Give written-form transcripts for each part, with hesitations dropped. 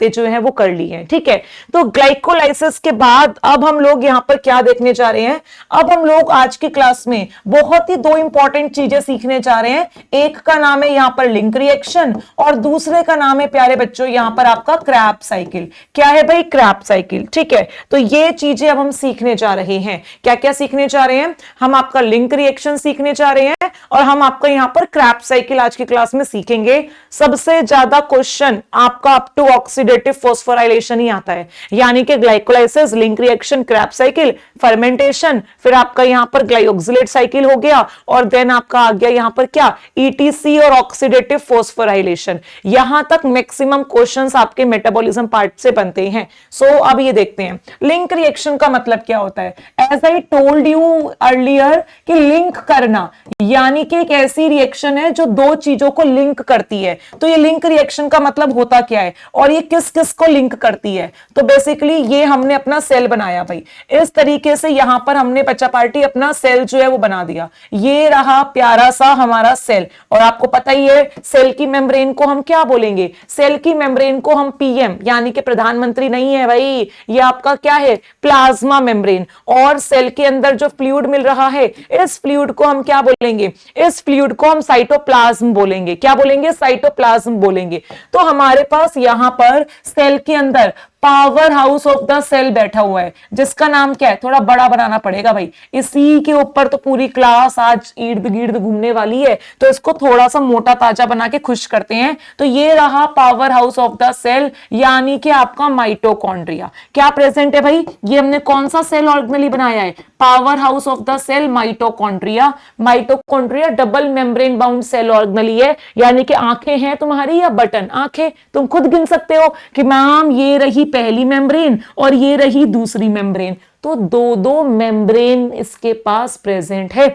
जो है वो कर ली है। ठीक है, तो ग्लाइकोलाइसिस के बाद अब हम लोग यहां पर क्या देखने जा रहे हैं, अब हम लोग आज की क्लास में बहुत ही दो इंपॉर्टेंट चीजें सीखने जा रहे हैं। एक का नाम है यहां पर लिंक रिएक्शन और दूसरे का नाम है प्यारे बच्चों यहां पर आपका क्रैब साइकिल। क्या है भाई? Krebs cycle. ठीक है, तो ये चीजें अब हम सीखने जा रहे हैं। क्या क्या सीखने जा रहे हैं? हम आपका लिंक रिएक्शन सीखने जा रहे हैं और हम आपका यहां पर क्रैब साइकिल आज की क्लास में सीखेंगे। सबसे ज्यादा क्वेश्चन आपका अप टू ऑक्सीडेटिव फॉस्फोराइलेशन ही आता है, यानी कि glycolysis, link reaction, Krebs cycle, fermentation, फिर आपका यहां पर ग्लाइऑक्सिलेट साइकिल हो गया और देन आपका आ गया यहां पर क्या, ईटीसी और ऑक्सीडेटिव फॉस्फोराइलेशन। यहां तक मैक्सिमम क्वेश्चंस आपके मेटाबॉलिज्म पार्ट से बनते हैं। सो अब ये देखते हैं लिंक रिएक्शन का मतलब क्या होता है। As I told you earlier कि लिंक करना यानी कि एक ऐसी रिएक्शन है जो दो चीजों को लिंक करती है। तो ये लिंक रिएक्शन का मतलब होता क्या है और ये किस किस को लिंक करती है? तो बेसिकली ये हमने अपना सेल बनाया भाई, इस तरीके से यहां पर हमने बच्चा पार्टी अपना सेल जो है वो बना दिया। ये रहा प्यारा सा हमारा सेल और आपको पता ही है सेल की मेम्ब्रेन को हम क्या बोलेंगे? सेल की मेम्ब्रेन को हम पीएम यानी कि प्रधानमंत्री नहीं है भाई, ये आपका क्या है? Plasma membrane. और सेल के अंदर जो फ्लूइड मिल रहा है इस फ्लूइड को हम क्या बोलेंगे? इस फ्लूइड को हम साइटोप्लाज्म बोलेंगे। क्या बोलेंगे? साइटोप्लाज्म बोलेंगे। तो हमारे पास यहां पर सेल के अंदर powerhouse of the cell बैठा हुआ है जिसका नाम क्या है? थोड़ा बड़ा बनाना पड़ेगा भाई, इसी के ऊपर तो पूरी क्लास आज इर्द गिर्द घूमने वाली है, तो इसको थोड़ा सा मोटा ताजा बना के खुश करते हैं। तो ये रहा powerhouse of the cell यानी कि आपका माइटोकॉन्ड्रिया। क्या प्रेजेंट है भाई? ये हमने कौन सा सेल ऑर्गेनली बनाया है? Powerhouse of the cell mitochondria. Mitochondria double membrane bound cell organelle है, यानी कि आंखें हैं तुम्हारी या बटन? आंखें तुम खुद गिन सकते हो कि मैम ये रही पहली मेम्ब्रेन और ये रही दूसरी मेम्ब्रेन, तो दो दो मेम्ब्रेन इसके पास प्रेजेंट है,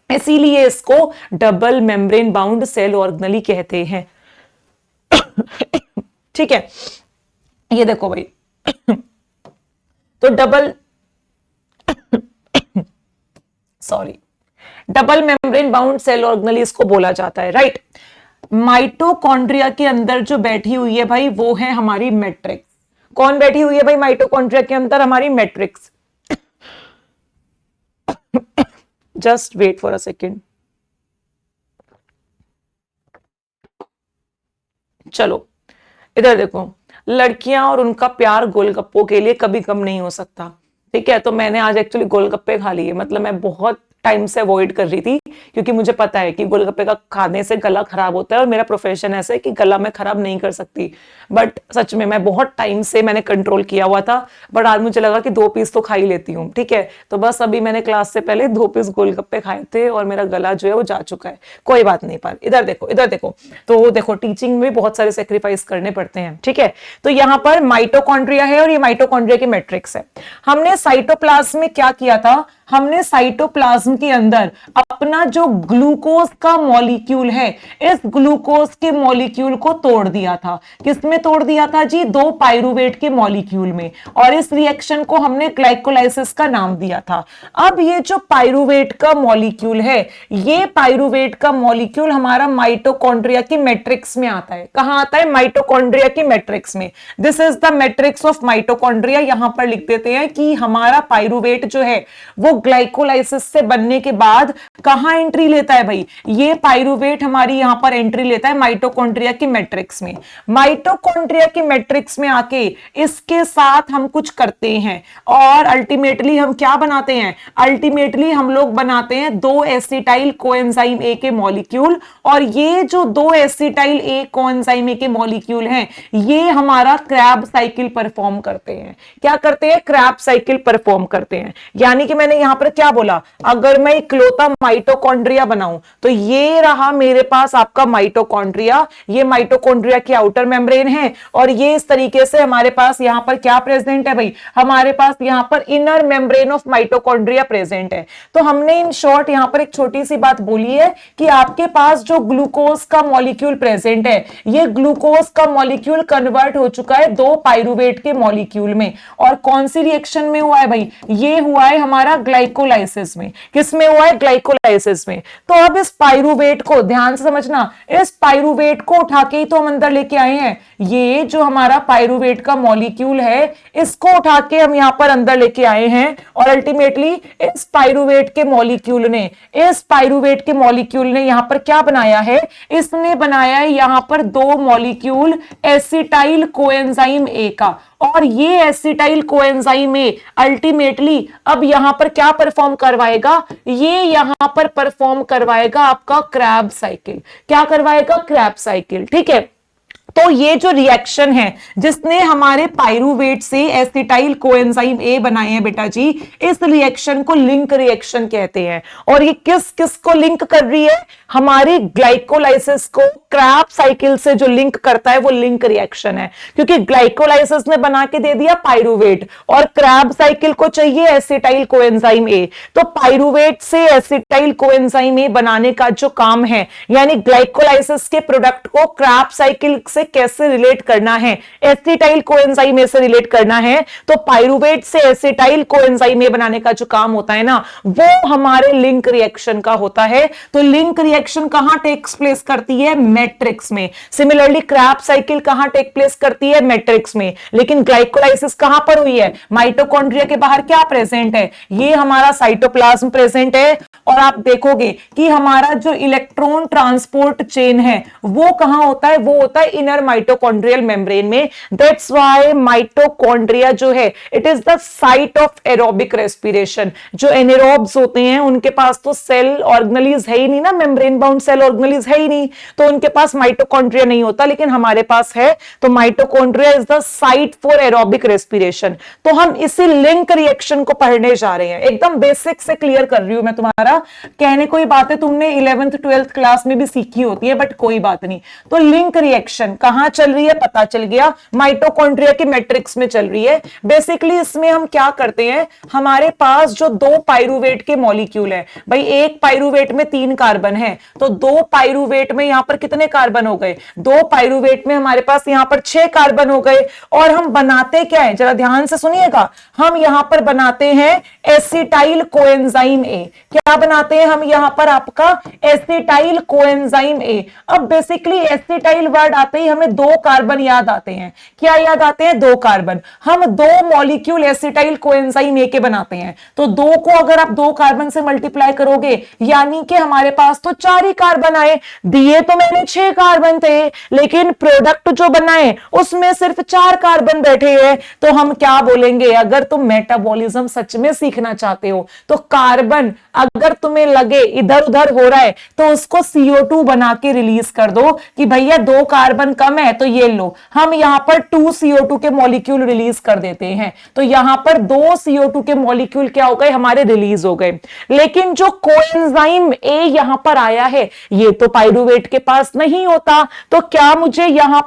इसीलिए इसको double membrane bound cell organelle कहते हैं। ठीक है, ये देखो भाई तो double membrane bound cell organelle इसको बोला जाता है, राइट। माइटोकॉन्ड्रिया के अंदर जो बैठी हुई है भाई वो है हमारी मैट्रिक्स। कौन बैठी हुई है भाई माइटोकॉन्ड्रिया के अंदर? हमारी matrix. Just wait for a second. चलो इधर देखो, लड़कियां और उनका प्यार गोलगप्पों के लिए कभी कम नहीं हो सकता। ठीक है, तो मैंने आज एक्चुअली गोलगप्पे खा लिए, मतलब मैं बहुत टाइम से अवॉइड कर रही थी क्योंकि मुझे पता है कि गोलगप्पे का खाने से गला खराब होता है और मेरा प्रोफेशन ऐसा है कि गला मैं खराब नहीं कर सकती। बट सच में मैं बहुत टाइम से मैंने कंट्रोल किया हुआ था, बट आज मुझे लगा कि 2 पीस तो खा ही लेती हूँ। ठीक है, तो बस अभी मैंने क्लास से पहले 2 पीस गोलगप्पे खाए थे और मेरा गला जो है वो जा चुका है। कोई बात नहीं, पर इधर देखो, इधर देखो, तो देखो टीचिंग में बहुत सारे सेक्रीफाइस करने पड़ते हैं। ठीक है, तो यहाँ पर माइटोकॉन्ड्रिया है और ये माइटोकॉन्ड्रिया की मैट्रिक्स है। हमने साइटोप्लाज्म में क्या किया था? हमने साइटोप्लाज्म के अंदर अपना जो ग्लूकोज का मॉलिक्यूल है इस ग्लूकोज के मॉलिक्यूल को तोड़ दिया था। किसमें तोड़ दिया था जी? 2 पाइरूवेट के मॉलिक्यूल में, और इस रिएक्शन को हमने ग्लाइकोलाइसिस का नाम दिया था। अब ये जो पाइरूवेट का मॉलिक्यूल है, ये पाइरूवेट का मॉलिक्यूल हमारा माइटोकॉन्ड्रिया की मैट्रिक्स में आता है। कहां आता है? माइटोकॉन्ड्रिया की मैट्रिक्स में। This is the matrix of mitochondria. यहां पर लिख देते हैं कि हमारा पाइरूवेट जो है वो ग्लाइकोलाइसिस से बनने के बाद कहां एंट्री लेता है भाई? ये पाइरूवेट हमारी यहां पर एंट्री लेता है माइटोकॉन्ड्रिया की मैट्रिक्स में। माइटोकॉन्ड्रिया की मैट्रिक्स में आके इसके साथ हम कुछ करते हैं और अल्टीमेटली हम क्या बनाते हैं? अल्टीमेटली हम लोग बनाते हैं 2 एसिटाइल कोएंजाइम ए के मॉलिक्यूल, और ये जो 2 एसिटाइल ए कोएंजाइम ए के मॉलिक्यूल हैं ये हमारा क्रैब साइकिल परफॉर्म करते हैं। क्या करते हैं? क्रैब साइकिल परफॉर्म करते हैं। यानी कि मैंने यहां पर क्या बोला? अगर मैं इकलौता माइटोकॉन्ड्रिया बनाऊं तो ये रहा मेरे पास आपका माइटोकॉन्ड्रिया, ये माइटोकॉन्ड्रिया की आउटर मेम्ब्रेन है, और ये इस तरीके से हमारे पास यहां पर क्या प्रेजेंट है भाई? हमारे पास यहां पर inner membrane of mitochondria present है। तो हमने इन शॉर्ट यहां पर एक छोटी सी बात बोली है कि आपके पास जो ग्लूकोज का मॉलिक्यूल प्रेजेंट है, ये ग्लूकोज का मॉलिक्यूल कन्वर्ट हो चुका है 2 पाइरूवेट के मॉलिक्यूल में। और कौन सी रिएक्शन में हुआ है भाई? ये हुआ है हमारा ग्लाइकोलाइसिस में। किसमें हुआ है, ग्लाइकोलाइसिस में। तो अब इस पाइरूवेट को ध्यान से समझना, इस पाइरूवेट को उठा के ही तो हम अंदर लेके आए हैं। ये जो हमारा पाइरूवेट का मॉलिक्यूल है, इसको उठा के हम यहां पर अंदर लेके आए हैं, और अल्टीमेटली इस पाइरूवेट के मॉलिक्यूल ने यहां पर क्या बनाया है, इसने बनाया है यहां पर दो मॉलिक्यूल एसिटाइल कोएंजाइम ए का। और ये एसिटाइल कोएंजाइम ए अल्टीमेटली अब यहां पर क्या परफॉर्म करवाएगा, ये यहां पर परफॉर्म करवाएगा आपका क्रैब साइकिल। क्या करवाएगा, क्रैब साइकिल। ठीक है, तो ये जो रिएक्शन है जिसने हमारे पाइरूवेट से एसिटाइल कोएंजाइम ए बनाए हैं बेटा जी, इस रिएक्शन को लिंक रिएक्शन कहते हैं। और ये किस किस को लिंक कर रही है, हमारी ग्लाइकोलाइसिस को क्रैब साइकिल से जो लिंक करता है वो लिंक रिएक्शन है। क्योंकि ग्लाइकोलाइसिस ने बना के दे दिया पाइरूवेट और क्रैब साइकिल को चाहिए एसिटाइल कोएंजाइम ए। तो पाइरूवेट से एसिटाइल कोएंजाइम ए बनाने का जो काम है, यानी ग्लाइकोलाइसिस के प्रोडक्ट को क्रैब साइकिल से कैसे रिलेट करना है, एसिटाइल कोएंजाइम ए से रिलेट करना है, तो पाइरूवेट से एसिटाइल कोएंजाइम ए बनाने का जो काम होता है ना, वो हमारे लिंक रिएक्शन का होता है। तो लिंक रिएक्शन कहां टेक्स प्लेस करती है, मैट्रिक्स में। सिमिलरली क्रैब साइकिल कहां टेक प्लेस करती है, मैट्रिक्स में। लेकिन ग्लाइकोलाइसिस कहां पर हुई है, माइटोकॉन्ड्रिया के बाहर क्या प्रेजेंट है, ये हमारा साइटोप्लाज्म प्रेजेंट है। और आप देखोगे कि हमारा जो इलेक्ट्रॉन ट्रांसपोर्ट चेन है वो कहां होता है, वो होता है इनर माइटोकॉन्ड्रियल मेम्ब्रेन में। दैट्स व्हाई माइटोकॉन्ड्रिया जो है it is the site of aerobic respiration. जो एनेरोब्स होते हैं उनके पास तो सेल ऑर्गेनेलिज है ही नहीं ना, मेम्ब्रेन बाउंड सेल ऑर्गेनेलिज है ही नहीं, तो उनके पास माइटोकॉन्ड्रिया नहीं होता, लेकिन हमारे पास है। तो mitochondria is the site for aerobic respiration. तो हम इसी लिंक रिएक्शन को पढ़ने जा रहे हैं। एकदम बेसिक से क्लियर कर रही हूं मैं, तुम्हारा कहने कोई बातें तुमने 11th 12th क्लास में भी सीखी होती है, बट कोई बात नहीं। तो लिंक रिएक्शन कहां चल रही है पता चल गया, माइटोकॉन्ड्रिया के मैट्रिक्स में चल रही है। बेसिकली इसमें हम क्या करते हैं, हमारे पास जो दो पाइरूवेट के मॉलिक्यूल है, भाई एक पाइरूवेट में 3 कार्बन है, तो दो पाइरूवेट में यहां पर कितने कार्बन हो गए, दो पाइरूवेट में हमारे पास यहां पर 6 कार्बन हो गए। और हम बनाते क्या है, जरा ध्यान से सुनिएगा, हम यहां पर बनाते हैं एसिटाइल कोएंजाइम ए। क्या बनाते हैं हम यहां पर, आपका एसिटाइल कोएंजाइम ए। अब बेसिकली एसिटाइल वर्ड आते ही हमें 2 कार्बन याद आते हैं। क्या याद आते हैं, 2 कार्बन। हम 2 मॉलिक्यूल एसिटाइल कोएंजाइम ए के बनाते हैं, तो 2 को अगर आप 2 कार्बन से मल्टीप्लाई करोगे, यानी कि हमारे पास तो 4 ही कार्बन आए। दिए तो मैंने 6 कार्बन थे, लेकिन प्रोडक्ट जो बनाए उसमें सिर्फ 4 कार्बन बैठे हैं। तो हम क्या बोलेंगे, अगर तुम मेटाबॉलिज्म सच में सीखना चाहते हो तो कार्बन अगर तुम्हें लगे इधर उधर हो रहा है तो उसको CO2 बना के रिलीज कर दो कि भैया 2 कार्बन कम है, तो ये लो, हम यहां पर 2 CO2 के मॉलिक्यूल रिलीज कर देते हैं। तो यहां पर 2 CO2 के मॉलिक्यूल क्या हो गए, हमारे रिलीज हो गए। लेकिन जो कोएंजाइम ए यहां पर आया है, ये तो पाइरूवेट के पास नहीं होता। तो क्या मुझे यहां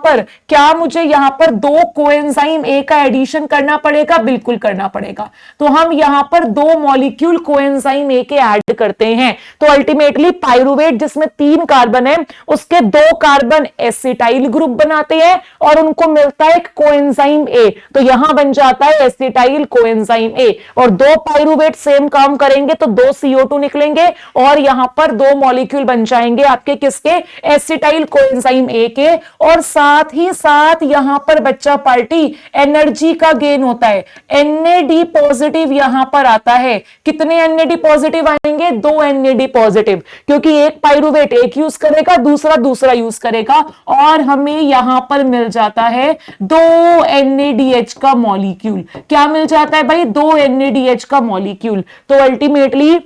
पर 2 कोएंजाइम ए का एडिशन करना पड़ेगा, बिल्कुल करना पड़ेगा। तो हम यहां पर 2 मॉलिक्यूल कोएंजाइम ए के ऐड करते हैं। तो अल्टीमेटली पाइरूवेट जिसमें 3 कार्बन है, उसके 2 कार्बन एसिटाइल ग्रुप बनाते हैं और उनको मिलता है एक कोएंजाइम ए। तो यहां बन जाता है एसिटाइल कोएंजाइम ए। और 2 पाइरूवेट सेम काम करेंगे तो 2 CO2 निकलेंगे और यहां पर 2 मॉलिक्यूल बन जाएंगे आपके किसके, एसिटाइल कोएंजाइम ए के। और साथ ही साथ यहां पर बच्चा पार्टी एनर्जी का गेन होता है। NAD पॉजिटिव यहां पर आता है। कितने NAD पॉजिटिव आएंगे, 2 NAD पॉजिटिव, क्योंकि एक पाइरूवेट एक यूज करेगा, दूसरा यूज करेगा, और हमें यहां पर मिल जाता है 2 NADH का मॉलिक्यूल। क्या मिल जाता है भाई, 2 NADH का मॉलिक्यूल। तो अल्टीमेटली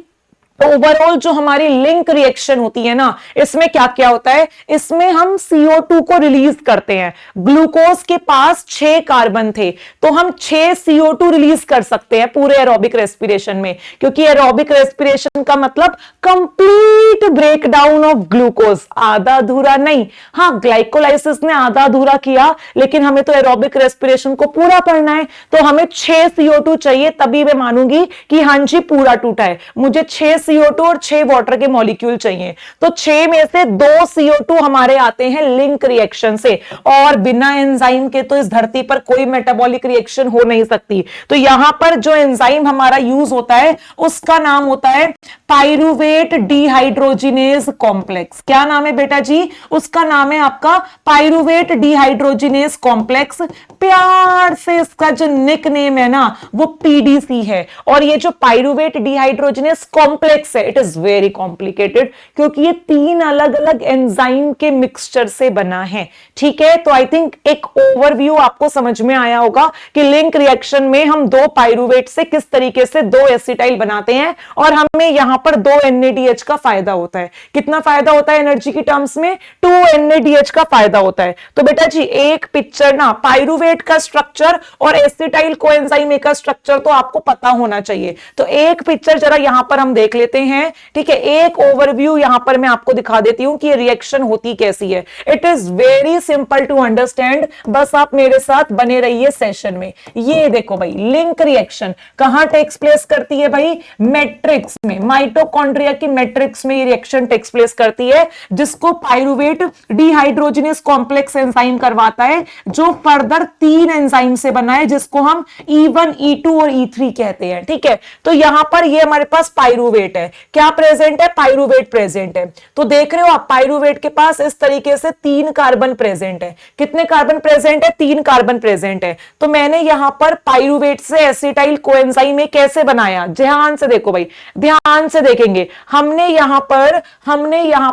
ओवरऑल जो हमारी लिंक रिएक्शन होती है ना, इसमें क्या क्या होता है, इसमें हम CO2 को रिलीज करते हैं। ग्लूकोज के पास 6 कार्बन थे, तो हम 6 CO2 रिलीज कर सकते हैं पूरे एरोबिक रेस्पिरेशन में, क्योंकि एरोबिक रेस्पिरेशन का मतलब कंप्लीट ब्रेकडाउन ऑफ ग्लूकोज, आधा अधूरा नहीं। हाँ, ग्लाइकोलाइसिस ने आधा अधूरा किया, लेकिन हमें तो एरोबिक रेस्पिरेशन को पूरा करना है, तो हमें 6 CO2 चाहिए, तभी मैं मानूंगी कि हाँ जी पूरा टूटा है। मुझे 6 CO2 और 6 वाटर के मॉलिक्यूल चाहिए, तो 6 में से 2 CO2 हमारे आते हैं लिंक रिएक्शन से, और बिना एंजाइम के तो इस धरती पर कोई मेटाबॉलिक रिएक्शन हो नहीं सकती। तो यहां पर जो एंजाइम हमारा यूज होता है उसका नाम होता है पाइरुवेट डिहाइड्रोजिनेज कॉम्प्लेक्स। क्या नाम है बेटा जी? उसका नाम है आपका पाइरुवेट डिहाइड्रोजिनेज कॉम्प्लेक्स। प्यार से इसका जो निक नेम है ना वो PDC है। और ये जो पाइरुवेट डिहाइड्रोजिनेज कॉम्प्लेक्स है, इट इज वेरी कॉम्प्लिकेटेड, क्योंकि ये 3 अलग अलग एंजाइम के मिक्सचर से बना है। ठीक है, तो आई थिंक एक ओवरव्यू आपको समझ में आया होगा कि लिंक रिएक्शन में हम 2 पाइरुवेट से किस तरीके से 2 एसिटाइल बनाते हैं, और हमें यहां पर 2 NADH का फायदा होता है। कितना फायदा होता है एनर्जी की टर्म्स में? 2 NADH का फायदा होता है। तो बेटा जी एक पिक्चर ना पाइरुवेट का स्ट्रक्चर और एसिटाइल कोएंजाइम का स्ट्रक्चर तो आपको पता होना चाहिए। तो एक पिक्चर जरा यहां पर हम देख लेते हैं। ठीक है, एक ओवरव्यू यहां पर मैं आपको दिखा देती हूं कि ये रिएक्शन होती कैसी है। It is very simple to understand, बस आप मेरे साथ बने रहिए सेशन में। ये देखो भाई, लिंक रिएक्शन कहां टेक्स प्लेस करती है भाई? मैट्रिक्स में, माइटोकॉन्ड्रिया की मैट्रिक्स में ये रिएक्शन टेक्स प्लेस करती है, जिसको पाइरुवेट डिहाइड्रोजिनेज कॉम्प्लेक्स एंजाइम करवाता है, जो फर्दर 3 एंजाइम से बना है, जिसको हम E1, E2 और E3 कहते हैं। ठीक है, तो यहां पर ये हमारे पास पाइरुवेट है। क्या प्रेजेंट है? पाइरुवेट प्रेजेंट है। तो देख रहे हो आप, पाइरुवेट के पास इस तरीके से 3 कार्बन प्रेजेंट है। कितने कार्बन प्रेजेंट है? 3 कार्बन प्रेजेंट है। तो मैंने यहां पर पाइरुवेट से एसिटाइल कोएंजाइम कैसे बनाया? ध्यान से देखो भाई, ध्यान से देखेंगे। हमने यहां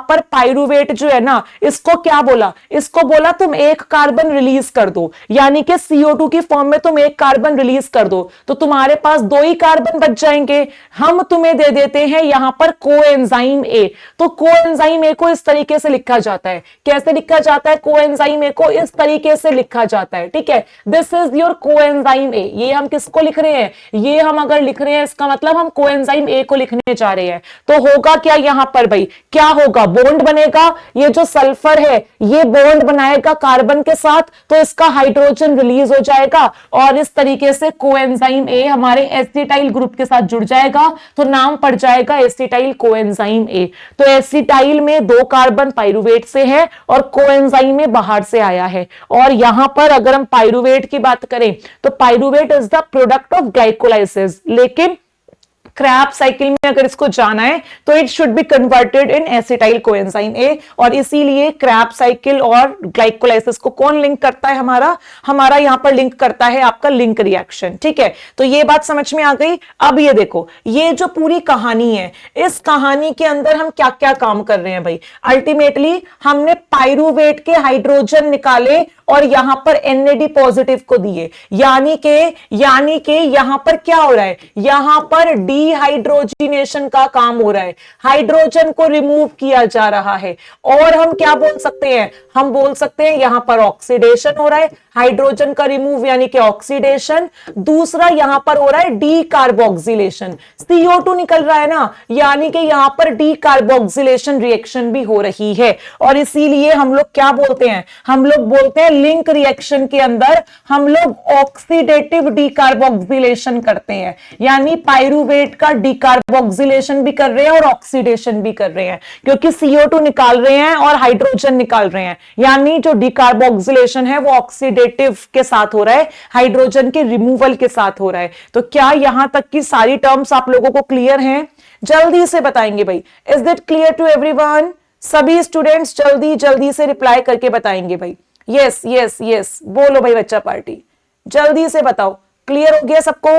पर पाइरुवेट जो है ना, इसको क्या बोला? इसको बोला तुम 1 कार्बन रिलीज कर दो, यानी कि CO2 की फॉर्म में तुम 1 कार्बन रिलीज कर दो, तो तुम्हारे पास 2 ही कार्बन बच जाएंगे। हम तुम्हें दे देते हैं यहां पर कोएंजाइम A। तो कोएंजाइम A को इस तरीके से लिखा जाता है। कैसे लिखा जाता है? कोएंजाइम A को इस तरीके से लिखा जाता है। ठीक है, this is your coenzyme A। ये हम किसको लिख रहे हैं? ये हम अगर लिख रहे हैं, इसका मतलब हम कोएंजाइम A को लिखने जा रहे हैं। तो होगा क्या यहां पर भाई? क्या होगा? बॉन्ड बनेगा। ये जो सल्फर है ये बॉन्ड बनाएगा कार्बन के साथ, तो इसका हाइड्रोजन रिलीज हो जाएगा, और इस तरीके से कोएंजाइम A हमारे एसिटाइल ग्रुप के साथ जुड़ जाएगा, तो नाम पड़ जाएगा एसिटाइल कोएंजाइम A। तो एसिटाइल में 2 कार्बन पाइरुवेट से है और कोएंजाइम में बाहर से आया है। और यहां पर अगर हम पाइरुवेट की बात करें तो pyruvate is the product of glycolysis, लेकिन क्रैब साइकिल में अगर इसको जाना है तो it should be converted in acetyl coenzyme A। और इसीलिए क्रैब साइकिल और ग्लाइकोलाइसिस को कौन लिंक करता है? हमारा यहां पर लिंक करता है आपका लिंक रिएक्शन। ठीक है, तो ये बात समझ में आ गई। अब ये देखो, ये जो पूरी कहानी है, इस कहानी के अंदर हम क्या क्या काम कर रहे हैं भाई? अल्टीमेटली हमने पाइरुवेट के हाइड्रोजन निकाले और यहां पर NAD पॉजिटिव को दिए, यानी कि यहां पर क्या हो रहा है? यहां पर डिहाइड्रोजिनेशन का काम हो रहा है, हाइड्रोजन को रिमूव किया जा रहा है। और हम क्या बोल सकते हैं? हम बोल सकते हैं यहां पर ऑक्सीडेशन हो रहा है, हाइड्रोजन का रिमूव यानी कि ऑक्सीडेशन। दूसरा यहां पर हो रहा है डीकार्बोक्सिलेशन, CO2 निकल रहा है ना, यानी कि यहां पर डीकार्बोक्सिलेशन रिएक्शन भी हो रही है। और इसीलिए हम लोग क्या बोलते हैं? हम लोग बोलते हैं लिंक रिएक्शन के अंदर हम लोग ऑक्सीडेटिव डीकार्बोक्सिलेशन करते हैं, यानी पाइरुवेट का डीकार्बोक्सिलेशन भी कर रहे हैं और ऑक्सीडेशन भी कर रहे हैं, क्योंकि CO2 निकाल रहे हैं और हाइड्रोजन निकाल रहे हैं, यानी जो डीकार्बोक्सिलेशन है वो ऑक्सीडेटिव के साथ हो रहा है, हाइड्रोजन के रिमूवल के साथ हो रहा है। तो क्या यहां तक की सारी टर्म्स आप लोगों को क्लियर हैं? जल्दी से बताएंगे भाई। Is that clear to everyone? सभी स्टूडेंट्स जल्दी से रिप्लाई करके बताएंगे भाई। यस यस यस, बोलो भाई बच्चा पार्टी, जल्दी से बताओ। क्लियर हो गया सबको?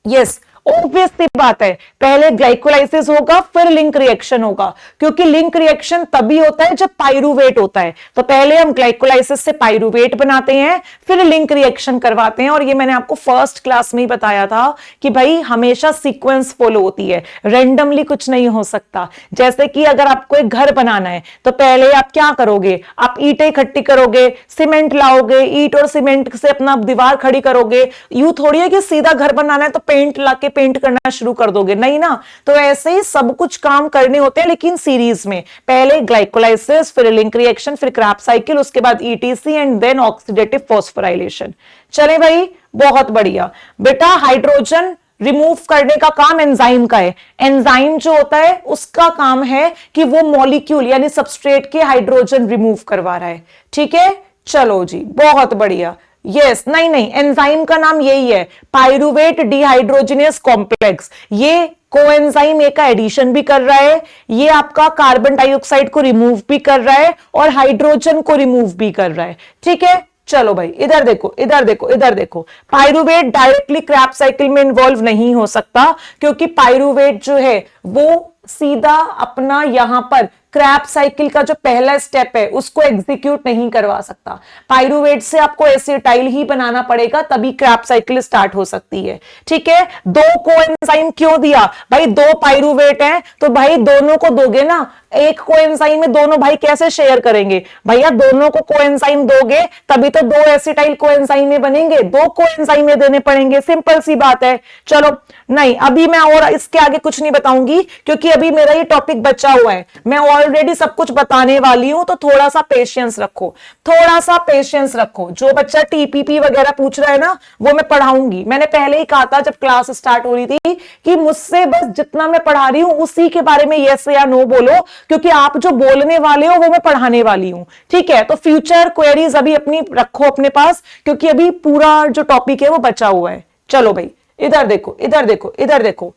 यस, ऑब्वियस सी बात है, पहले ग्लाइकोलाइसिस होगा फिर लिंक रिएक्शन होगा, क्योंकि लिंक रिएक्शन तभी होता है जब पाइरुवेट होता है। तो पहले हम ग्लाइकोलाइसिस से पाइरुवेट बनाते हैं, फिर लिंक रिएक्शन करवाते हैं। और ये मैंने आपको फर्स्ट क्लास में ही बताया था कि भाई हमेशा सीक्वेंस फॉलो होती है, रेंडमली कुछ नहीं हो सकता। जैसे कि अगर आपको एक घर बनाना है तो पहले आप क्या करोगे? आप ईंटें इकट्ठी करोगे, सीमेंट लाओगे, ईंट और सीमेंट से अपना दीवार खड़ी करोगे। यूं थोड़ी है कि सीधा घर बनाना है तो पेंट लाके पेंट करना शुरू कर दोगे, नहीं ना। तो ऐसे ही सब कुछ काम करने होते हैं, लेकिन सीरीज में। पहले ग्लाइकोलाइसिस, फिर लिंक रिएक्शन, फिर क्रैब साइकिल, उसके बाद ETC and then oxidative phosphorylation. चले भाई, बहुत बढ़िया बेटा। हाइड्रोजन रिमूव करने का काम एंजाइम का है। एंजाइम जो होता है उसका काम है कि वो मॉलिक्यूल यानी सबस्ट्रेट के हाइड्रोजन रिमूव करवा रहा है। ठीक है, चलो जी, बहुत बढ़िया। यस, नहीं नहीं, एंजाइम का नाम यही है, पाइरुवेट डिहाइड्रोजिनेस कॉम्प्लेक्स। ये कोएंजाइम ए का एडिशन भी कर रहा है, ये आपका कार्बन डाइऑक्साइड को रिमूव भी कर रहा है और हाइड्रोजन को रिमूव भी कर रहा है। ठीक है, चलो भाई, इधर देखो, इधर देखो, इधर देखो। पाइरुवेट डायरेक्टली क्रैब साइकिल में इन्वॉल्व नहीं हो सकता, क्योंकि पाइरुवेट जो है वो सीधा अपना यहां पर क्रैब साइकिल का जो पहला स्टेप है उसको एग्जीक्यूट नहीं करवा सकता। पाइरुवेट से आपको एसिटाइल ही बनाना पड़ेगा, तभी क्रैब साइकिल स्टार्ट हो सकती है। ठीक है, दो कोएंजाइम क्यों दिया भाई? दो पाइरुवेट हैं तो भाई दोनों को दोगे ना, एक कोएंजाइम में दोनों भाई कैसे शेयर करेंगे भैया? दोनों को कोएंजाइम दोगे तभी तो दो एसिटाइल कोएंजाइम में बनेंगे, दो कोएंजाइम में देने पड़ेंगे, सिंपल सी बात है। चलो, नहीं अभी मैं और इसके आगे कुछ नहीं बताऊंगी, क्योंकि अभी मेरा ये टॉपिक बचा हुआ है, मैं ऑलरेडी सब कुछ बताने वाली हूं, तो थोड़ा सा पेशेंस रखो, थोड़ा सा पेशेंस रखो। जो बच्चा टीपीपी वगैरह पूछ रहा है ना, वो मैं पढ़ाऊंगी। मैंने पहले ही कहा था जब क्लास स्टार्ट हो रही थी कि मुझसे बस जितना मैं पढ़ा रही हूं उसी के बारे में यस या नो बोलो, क्योंकि आप जो बोलने वाले हो वो मैं पढ़ाने वाली हूं। ठीक है, तो फ्यूचर क्वेरीज अभी अपनी रखो अपने पास, क्योंकि अभी पूरा जो टॉपिक है वो बचा हुआ है। चलो भाई, इधर देखो, इधर देखो, इधर देखो,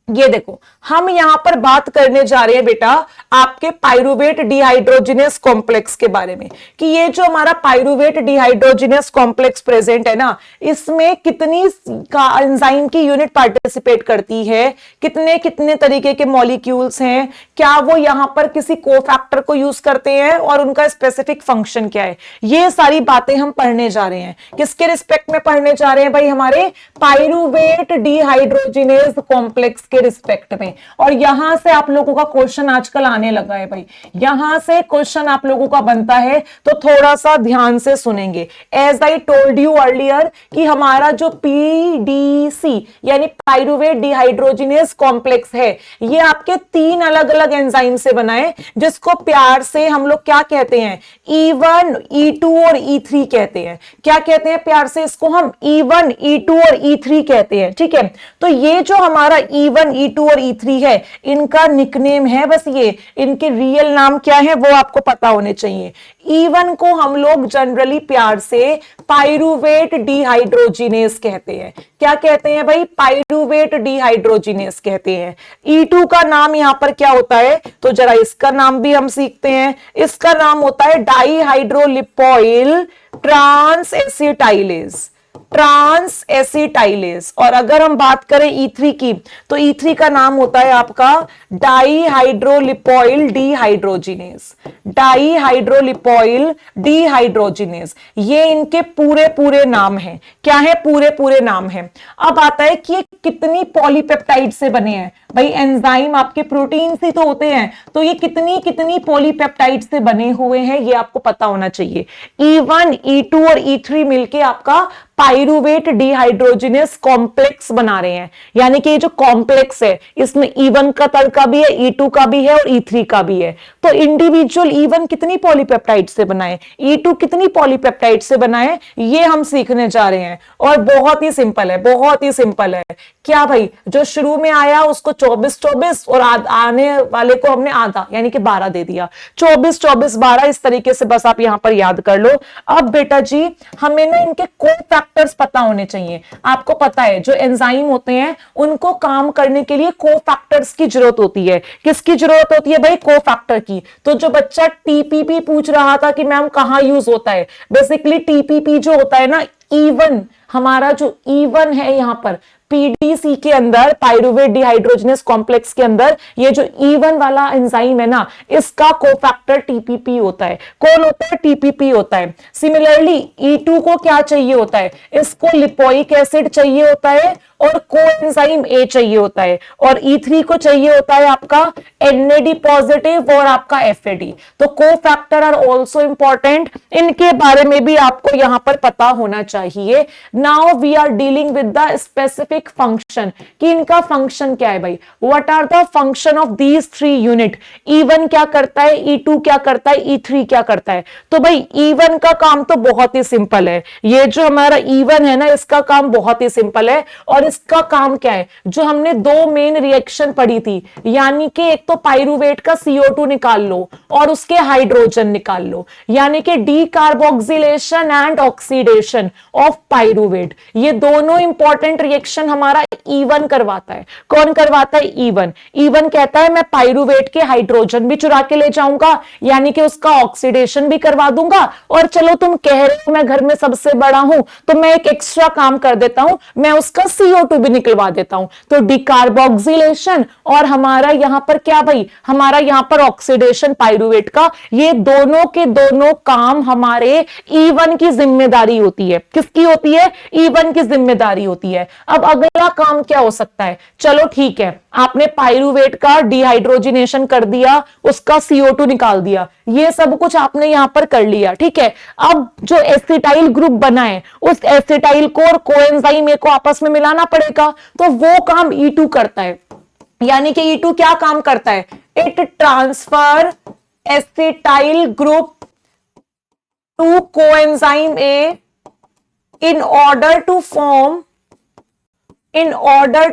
ये देखो, हम यहां पर बात करने जा रहे हैं बेटा आपके पाइरुवेट डिहाइड्रोजिनेस कॉम्प्लेक्स के बारे में, कि ये जो हमारा पाइरुवेट डिहाइड्रोजिनेस कॉम्प्लेक्स प्रेजेंट है ना, इसमें कितनी एंजाइम की यूनिट पार्टिसिपेट करती है, कितने कितने तरीके के मॉलिक्यूल्स हैं, क्या वो यहां पर किसी कोफैक्टर को यूज करते हैं और उनका स्पेसिफिक फंक्शन क्या है, ये सारी बातें हम पढ़ने जा रहे हैं। किसके रिस्पेक्ट में पढ़ने जा रहे हैं भाई? हमारे पाइरुवेट डिहाइड्रोजिनेस कॉम्प्लेक्स के रिस्पेक्ट में। और यहां से आप लोगों का क्वेश्चन आजकल आने लगा है भाई, यहां से क्वेश्चन आप लोगों का बनता है, तो थोड़ा सा ध्यान से सुनेंगे। As I told you earlier कि हमारा जो पीडीसी यानी पाइरुवेट डिहाइड्रोजिनेस कॉम्प्लेक्स है, ये आपके तीन अलग अलग एंजाइम से बना है, जिसको प्यार से हम लोग क्या कहते हैं? E1, E2 और E3 कहते हैं। क्या कहते हैं प्यार से इसको? हम E1, E2 और E3 कहते हैं। ठीक है, तो ये जो हमारा E1, E2 और E3 है, इनका निकनेम है बस ये, इनके रियल नाम क्या है वो आपको पता होने चाहिए। E1 को हम लोग जनरली प्यार से पाइरुवेट डिहाइड्रोजिनेस कहते हैं। क्या कहते हैं भाई? पाइरुवेट डिहाइड्रोजिनेस कहते हैं। E2 का नाम यहां पर क्या होता है? तो जरा इसका नाम भी हम सीखते हैं। इसका नाम होता है डाईहाइड्रोलिपोइल ट्रांस एसिटाइलेज, ट्रांस एसिटाइलेज। और अगर हम बात करें E3 की, तो E3 का नाम होता है आपका डाईहाइड्रोलिपोइल डिहाइड्रोजिनेस, डाईहाइड्रोलिपोइल डिहाइड्रोजिनेस। ये इनके पूरे पूरे नाम हैं। क्या है? पूरे पूरे नाम हैं। अब आता है कि ये कितनी पॉलीपेप्टाइड से बने हैं भाई? एंजाइम आपके प्रोटीन से तो होते हैं, तो ये कितनी कितनी पॉलीपेप्टाइड से बने हुए हैं ये आपको पता होना चाहिए। E1, E2 और E3 मिलके आपका पाइरुवेट डिहाइड्रोजिनेस कॉम्प्लेक्स बना रहे हैं। यानी कि ये जो कॉम्प्लेक्स है, इसमें E1 का तड़का भी है, E2 का भी है और E3 का भी है। तो इंडिविजुअल E1 कितनी पॉलीपेप्टाइड से बना है, E2 कितनी पॉलीपेप्टाइड से बना है, ये हम सीखने जा रहे हैं। और बहुत ही सिंपल है, बहुत ही सिंपल है। क्या भाई? जो शुरू में आया उसको 24-24 और आने वाले को हमने आधा यानी कि 12 दे दिया। 24-24-12 इस तरीके से बस आप यहां पर याद कर लो। अब बेटा जी हमें ना इनके कोफैक्टर्स पता होने चाहिए। आपको पता है जो एंजाइम होते हैं उनको काम करने के लिए कोफैक्टर्स की जरूरत होती है। किसकी जरूरत होती है भाई? कोफैक्टर की। तो जो बच्चा टीपीपी पूछ रहा था कि मैम कहां यूज होता है, बेसिकली टीपीपी जो होता है ना, E1, हमारा जो E1 है यहां पर पीडीसी के अंदर, पाइरुवेट डिहाइड्रोजिनेस कॉम्प्लेक्स के अंदर, ये जो E1 वाला एंजाइम है ना, इसका कोफैक्टर टीपीपी होता है। कौन होता है? टीपीपी होता है। सिमिलरली E2 को क्या चाहिए होता है? इसको लिपोइक एसिड चाहिए होता है और कोएंजाइम ए चाहिए होता है। और E3 को चाहिए होता है आपका NAD पॉजिटिव और आपका FAD। तो कोफैक्टर आर ऑल्सो इंपॉर्टेंट, इनके बारे में भी आपको यहां पर पता होना चाहिए। Now we are dealing with the specific एक फंक्शन कि इनका फंक्शन क्या है भाई, what are the function of these 3 unit, E1 क्या करता है, E2 क्या करता है, E3 क्या करता है। तो भाई E1 का काम तो बहुत ही सिंपल है, ये जो हमारा E1 है ना, इसका काम बहुत ही सिंपल है। और इसका काम क्या है, जो हमने 2 मेन रिएक्शन पढ़ी थी, यानी कि एक तो पाइरुवेट का CO2 निकाल लो और उसके हाइड्रोजन निकाल लो, यानी कि decarboxylation and oxidation of pyruvate, ये दोनों इंपॉर्टेंट रिएक्शन हमारा E1 करवाता है। कौन करवाता है, E1। E1 कहता है मैं पाइरुवेट के हाइड्रोजन भी चुरा के ले जाऊंगा, यानी कि उसका ऑक्सीडेशन भी करवा दूंगा, और चलो तुम कह रहे हो मैं घर में सबसे बड़ा हूं तो मैं एक एक्स्ट्रा काम कर देता हूं, मैं उसका CO2 भी निकलवा देता हूं। तो डिकार्बोक्सिलेशन और हमारा यहां पर क्या भाई, हमारा यहां पर ऑक्सीडेशन पाइरुवेट का, ये दोनों के दोनों काम हमारे E1 की जिम्मेदारी होती है। किसकी होती है, E1 की जिम्मेदारी होती है। अब अगला काम क्या हो सकता है, चलो ठीक है, आपने पाइरुवेट का डिहाइड्रोजिनेशन कर दिया, उसका CO2 निकाल दिया, ये सब कुछ आपने यहां पर कर लिया, ठीक है। अब जो एसिटाइल ग्रुप बना है, उस एसिटाइल को और कोएंजाइम ए को आपस में मिलाना पड़ेगा, तो वो काम E2 करता है। यानी कि E2 क्या काम करता है, it transfer acetyl group to coenzyme A in order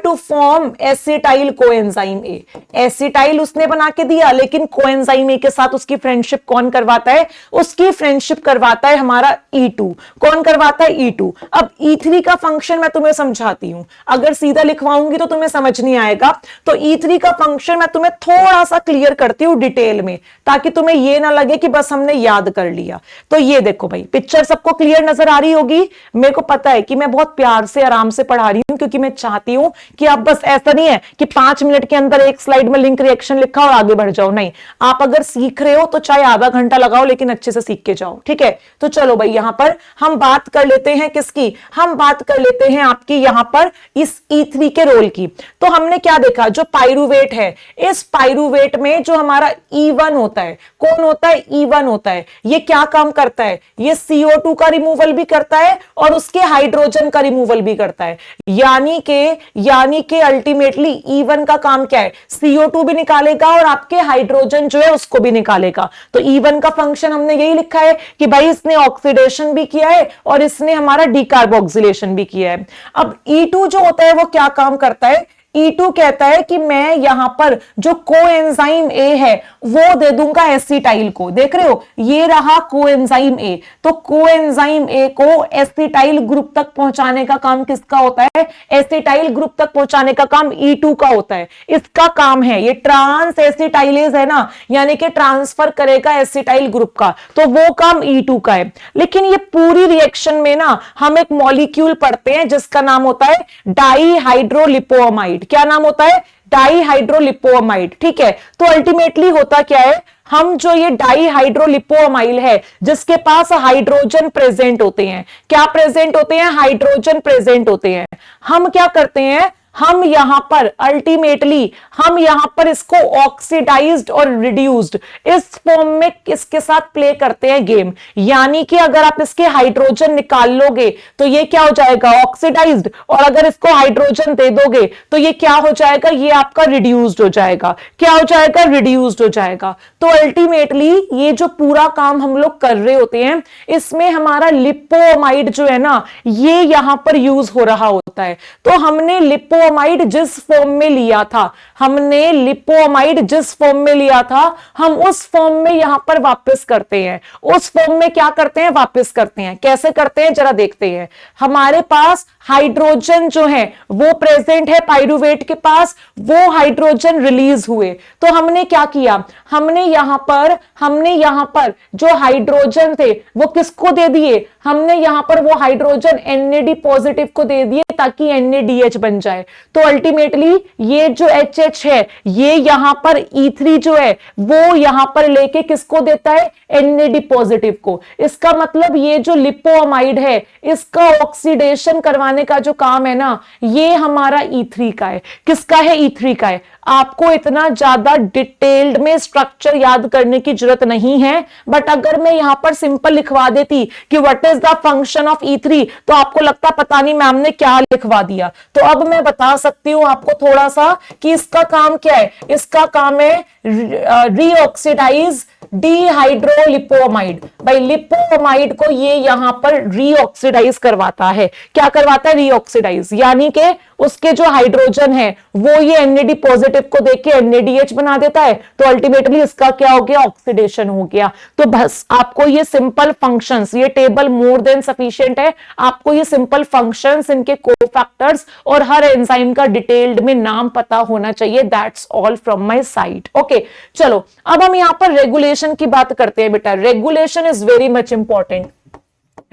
to form acetyl coenzyme A. Acetyl उसने बना के दिया, लेकिन कोएंजाइम ए के साथ उसकी फ्रेंडशिप कौन करवाता है, उसकी फ्रेंडशिप करवाता है हमारा E2। कौन करवाता है, E2। अब E3 का फंक्शन मैं तुम्हें समझाती हूं, अगर सीधा लिखवाऊंगी तो तुम्हें समझ नहीं आएगा, तो E3 का फंक्शन मैं तुम्हें थोड़ा सा क्लियर करती हूं डिटेल में, ताकि तुम्हें यह ना लगे कि बस हमने याद कर लिया। तो ये देखो भाई, पिक्चर सबको क्लियर नजर आ रही होगी। मेरे को पता है कि मैं बहुत प्यार से आराम से पढ़ा रही हूं, क्योंकि मैं चाहती हूं कि आप बस ऐसा नहीं है कि 5 मिनट के अंदर एक स्लाइड में लिंक रिएक्शन लिखा और आगे बढ़ जाओ, नहीं, आप अगर सीख रहे हो तो चाहे आधा घंटा लगाओ, लेकिन अच्छे से सीख के जाओ, ठीक है। तो चलो भाई, यहां पर हम बात कर लेते हैं किसकी, हम बात कर लेते हैं आपकी यहां पर इस E3 के रोल की। तो हमने क्या देखा, जो पाइरुवेट है, इस पाइरुवेट में जो हमारा E1 होता है, कौन होता है, E1 होता है। ये क्या काम करता है, ये CO2 का रिमूवल भी करता है और उसके हाइड्रोजन का रिमूवल भी करता है। यानी कि अल्टीमेटली E1 का काम क्या है, CO2 भी निकालेगा और आपके हाइड्रोजन जो है उसको भी निकालेगा। तो E1 का फंक्शन हमने यही लिखा है कि भाई इसने ऑक्सीडेशन भी किया है और इसने हमारा डिकार्बोक्सिलेशन भी किया है। अब E2 जो होता है वो क्या काम करता है, E2 कहता है कि मैं यहां पर जो कोएंजाइम ए है वो दे दूंगा एसिटाइल को। देख रहे हो, ये रहा कोएंजाइम ए, तो कोएंजाइम ए को एसिटाइल ग्रुप तक पहुंचाने का काम किसका होता है, एसिटाइल ग्रुप तक पहुंचाने का काम E2 का होता है। इसका काम है, ये ट्रांस एसिटाइलेज है ना, यानी कि ट्रांसफर करेगा एसिटाइल ग्रुप का, तो वो काम E2 का है। लेकिन ये पूरी रिएक्शन में ना हम एक मॉलिक्यूल पढ़ते हैं जिसका नाम होता है डाईहाइड्रोलिपोअमाइड। क्या नाम होता है, डाईहाइड्रोलिपोअमाइड, ठीक है। तो अल्टीमेटली होता क्या है, हम जो ये डाईहाइड्रोलिपोअमाइल है जिसके पास हाइड्रोजन प्रेजेंट होते हैं, क्या प्रेजेंट होते हैं, हाइड्रोजन प्रेजेंट होते हैं, हम क्या करते हैं, हम यहां पर अल्टीमेटली हम यहां पर इसको ऑक्सीडाइज्ड और रिड्यूस्ड इस फॉर्म में इसके साथ प्ले करते हैं गेम। यानी कि अगर आप इसके हाइड्रोजन निकाल लोगे तो ये क्या हो जाएगा, ऑक्सीडाइज्ड, और अगर इसको हाइड्रोजन दे दोगे तो ये क्या हो जाएगा, ये आपका रिड्यूस्ड हो जाएगा। क्या हो जाएगा, रिड्यूस्ड हो जाएगा। तो अल्टीमेटली ये जो पूरा काम हम लोग कर रहे होते हैं, इसमें हमारा लिपोअमाइड जो है ना, ये यहां पर यूज हो रहा होता है। तो हमने लिपोअमाइड जिस फॉर्म में लिया था, हमने लिपोअमाइड जिस फॉर्म में लिया था, हम उस फॉर्म में यहां पर वापस करते हैं। उस फॉर्म में क्या करते हैं, वापस करते हैं। कैसे करते हैं जरा देखते हैं। हमारे पास हाइड्रोजन जो है वो प्रेजेंट है पाइरुवेट के पास, वो हाइड्रोजन रिलीज हुए, तो हमने क्या किया, हमने यहां पर जो हाइड्रोजन थे वो किसको दे दिए, हमने यहां पर वो हाइड्रोजन NAD पॉजिटिव को दे दिए ताकि NADH बन जाए। तो अल्टीमेटली ये जो HH है ये यहां पर E3 जो है वो यहां पर लेके किसको देता है, NAD पॉजिटिव को। इसका मतलब ये जो लिपोअमाइड है इसका ऑक्सीडेशन करवाने बताने का जो काम है ना, ये हमारा E3 का है। किसका है? E3 का है। आपको इतना ज्यादा डिटेल्ड में स्ट्रक्चर याद करने की जरूरत नहीं है, बट अगर मैं यहां पर सिंपल लिखवा देती कि what is the function of E3, तो आपको लगता पता नहीं मैम ने क्या लिखवा दिया। तो अब मैं बता सकती हूं आपको थोड़ा सा कि इसका काम क्या है। इसका काम है रीऑक्सीडाइज डिहाइड्रोलिपोमाइड। भाई लिपोमाइड को ये यहां पर रीऑक्सीडाइज करवाता है। क्या करवाता है? रीऑक्सीडाइज, यानी कि उसके जो हाइड्रोजन है वो ये NAD पॉजिटिव को देख के NADH बना देता है। तो अल्टीमेटली इसका क्या हो गया? ऑक्सीडेशन हो गया। तो बस आपको ये सिंपल फंक्शंस, ये टेबल मोर देन सफिशिएंट है। आपको ये सिंपल फंक्शंस, इनके कोफैक्टर्स और हर एंजाइम का डिटेल्ड में नाम पता होना चाहिए। That's all from my side. Okay, चलो अब हम यहां पर रेगुलेशन की बात करते हैं बेटा। Regulation is very much important.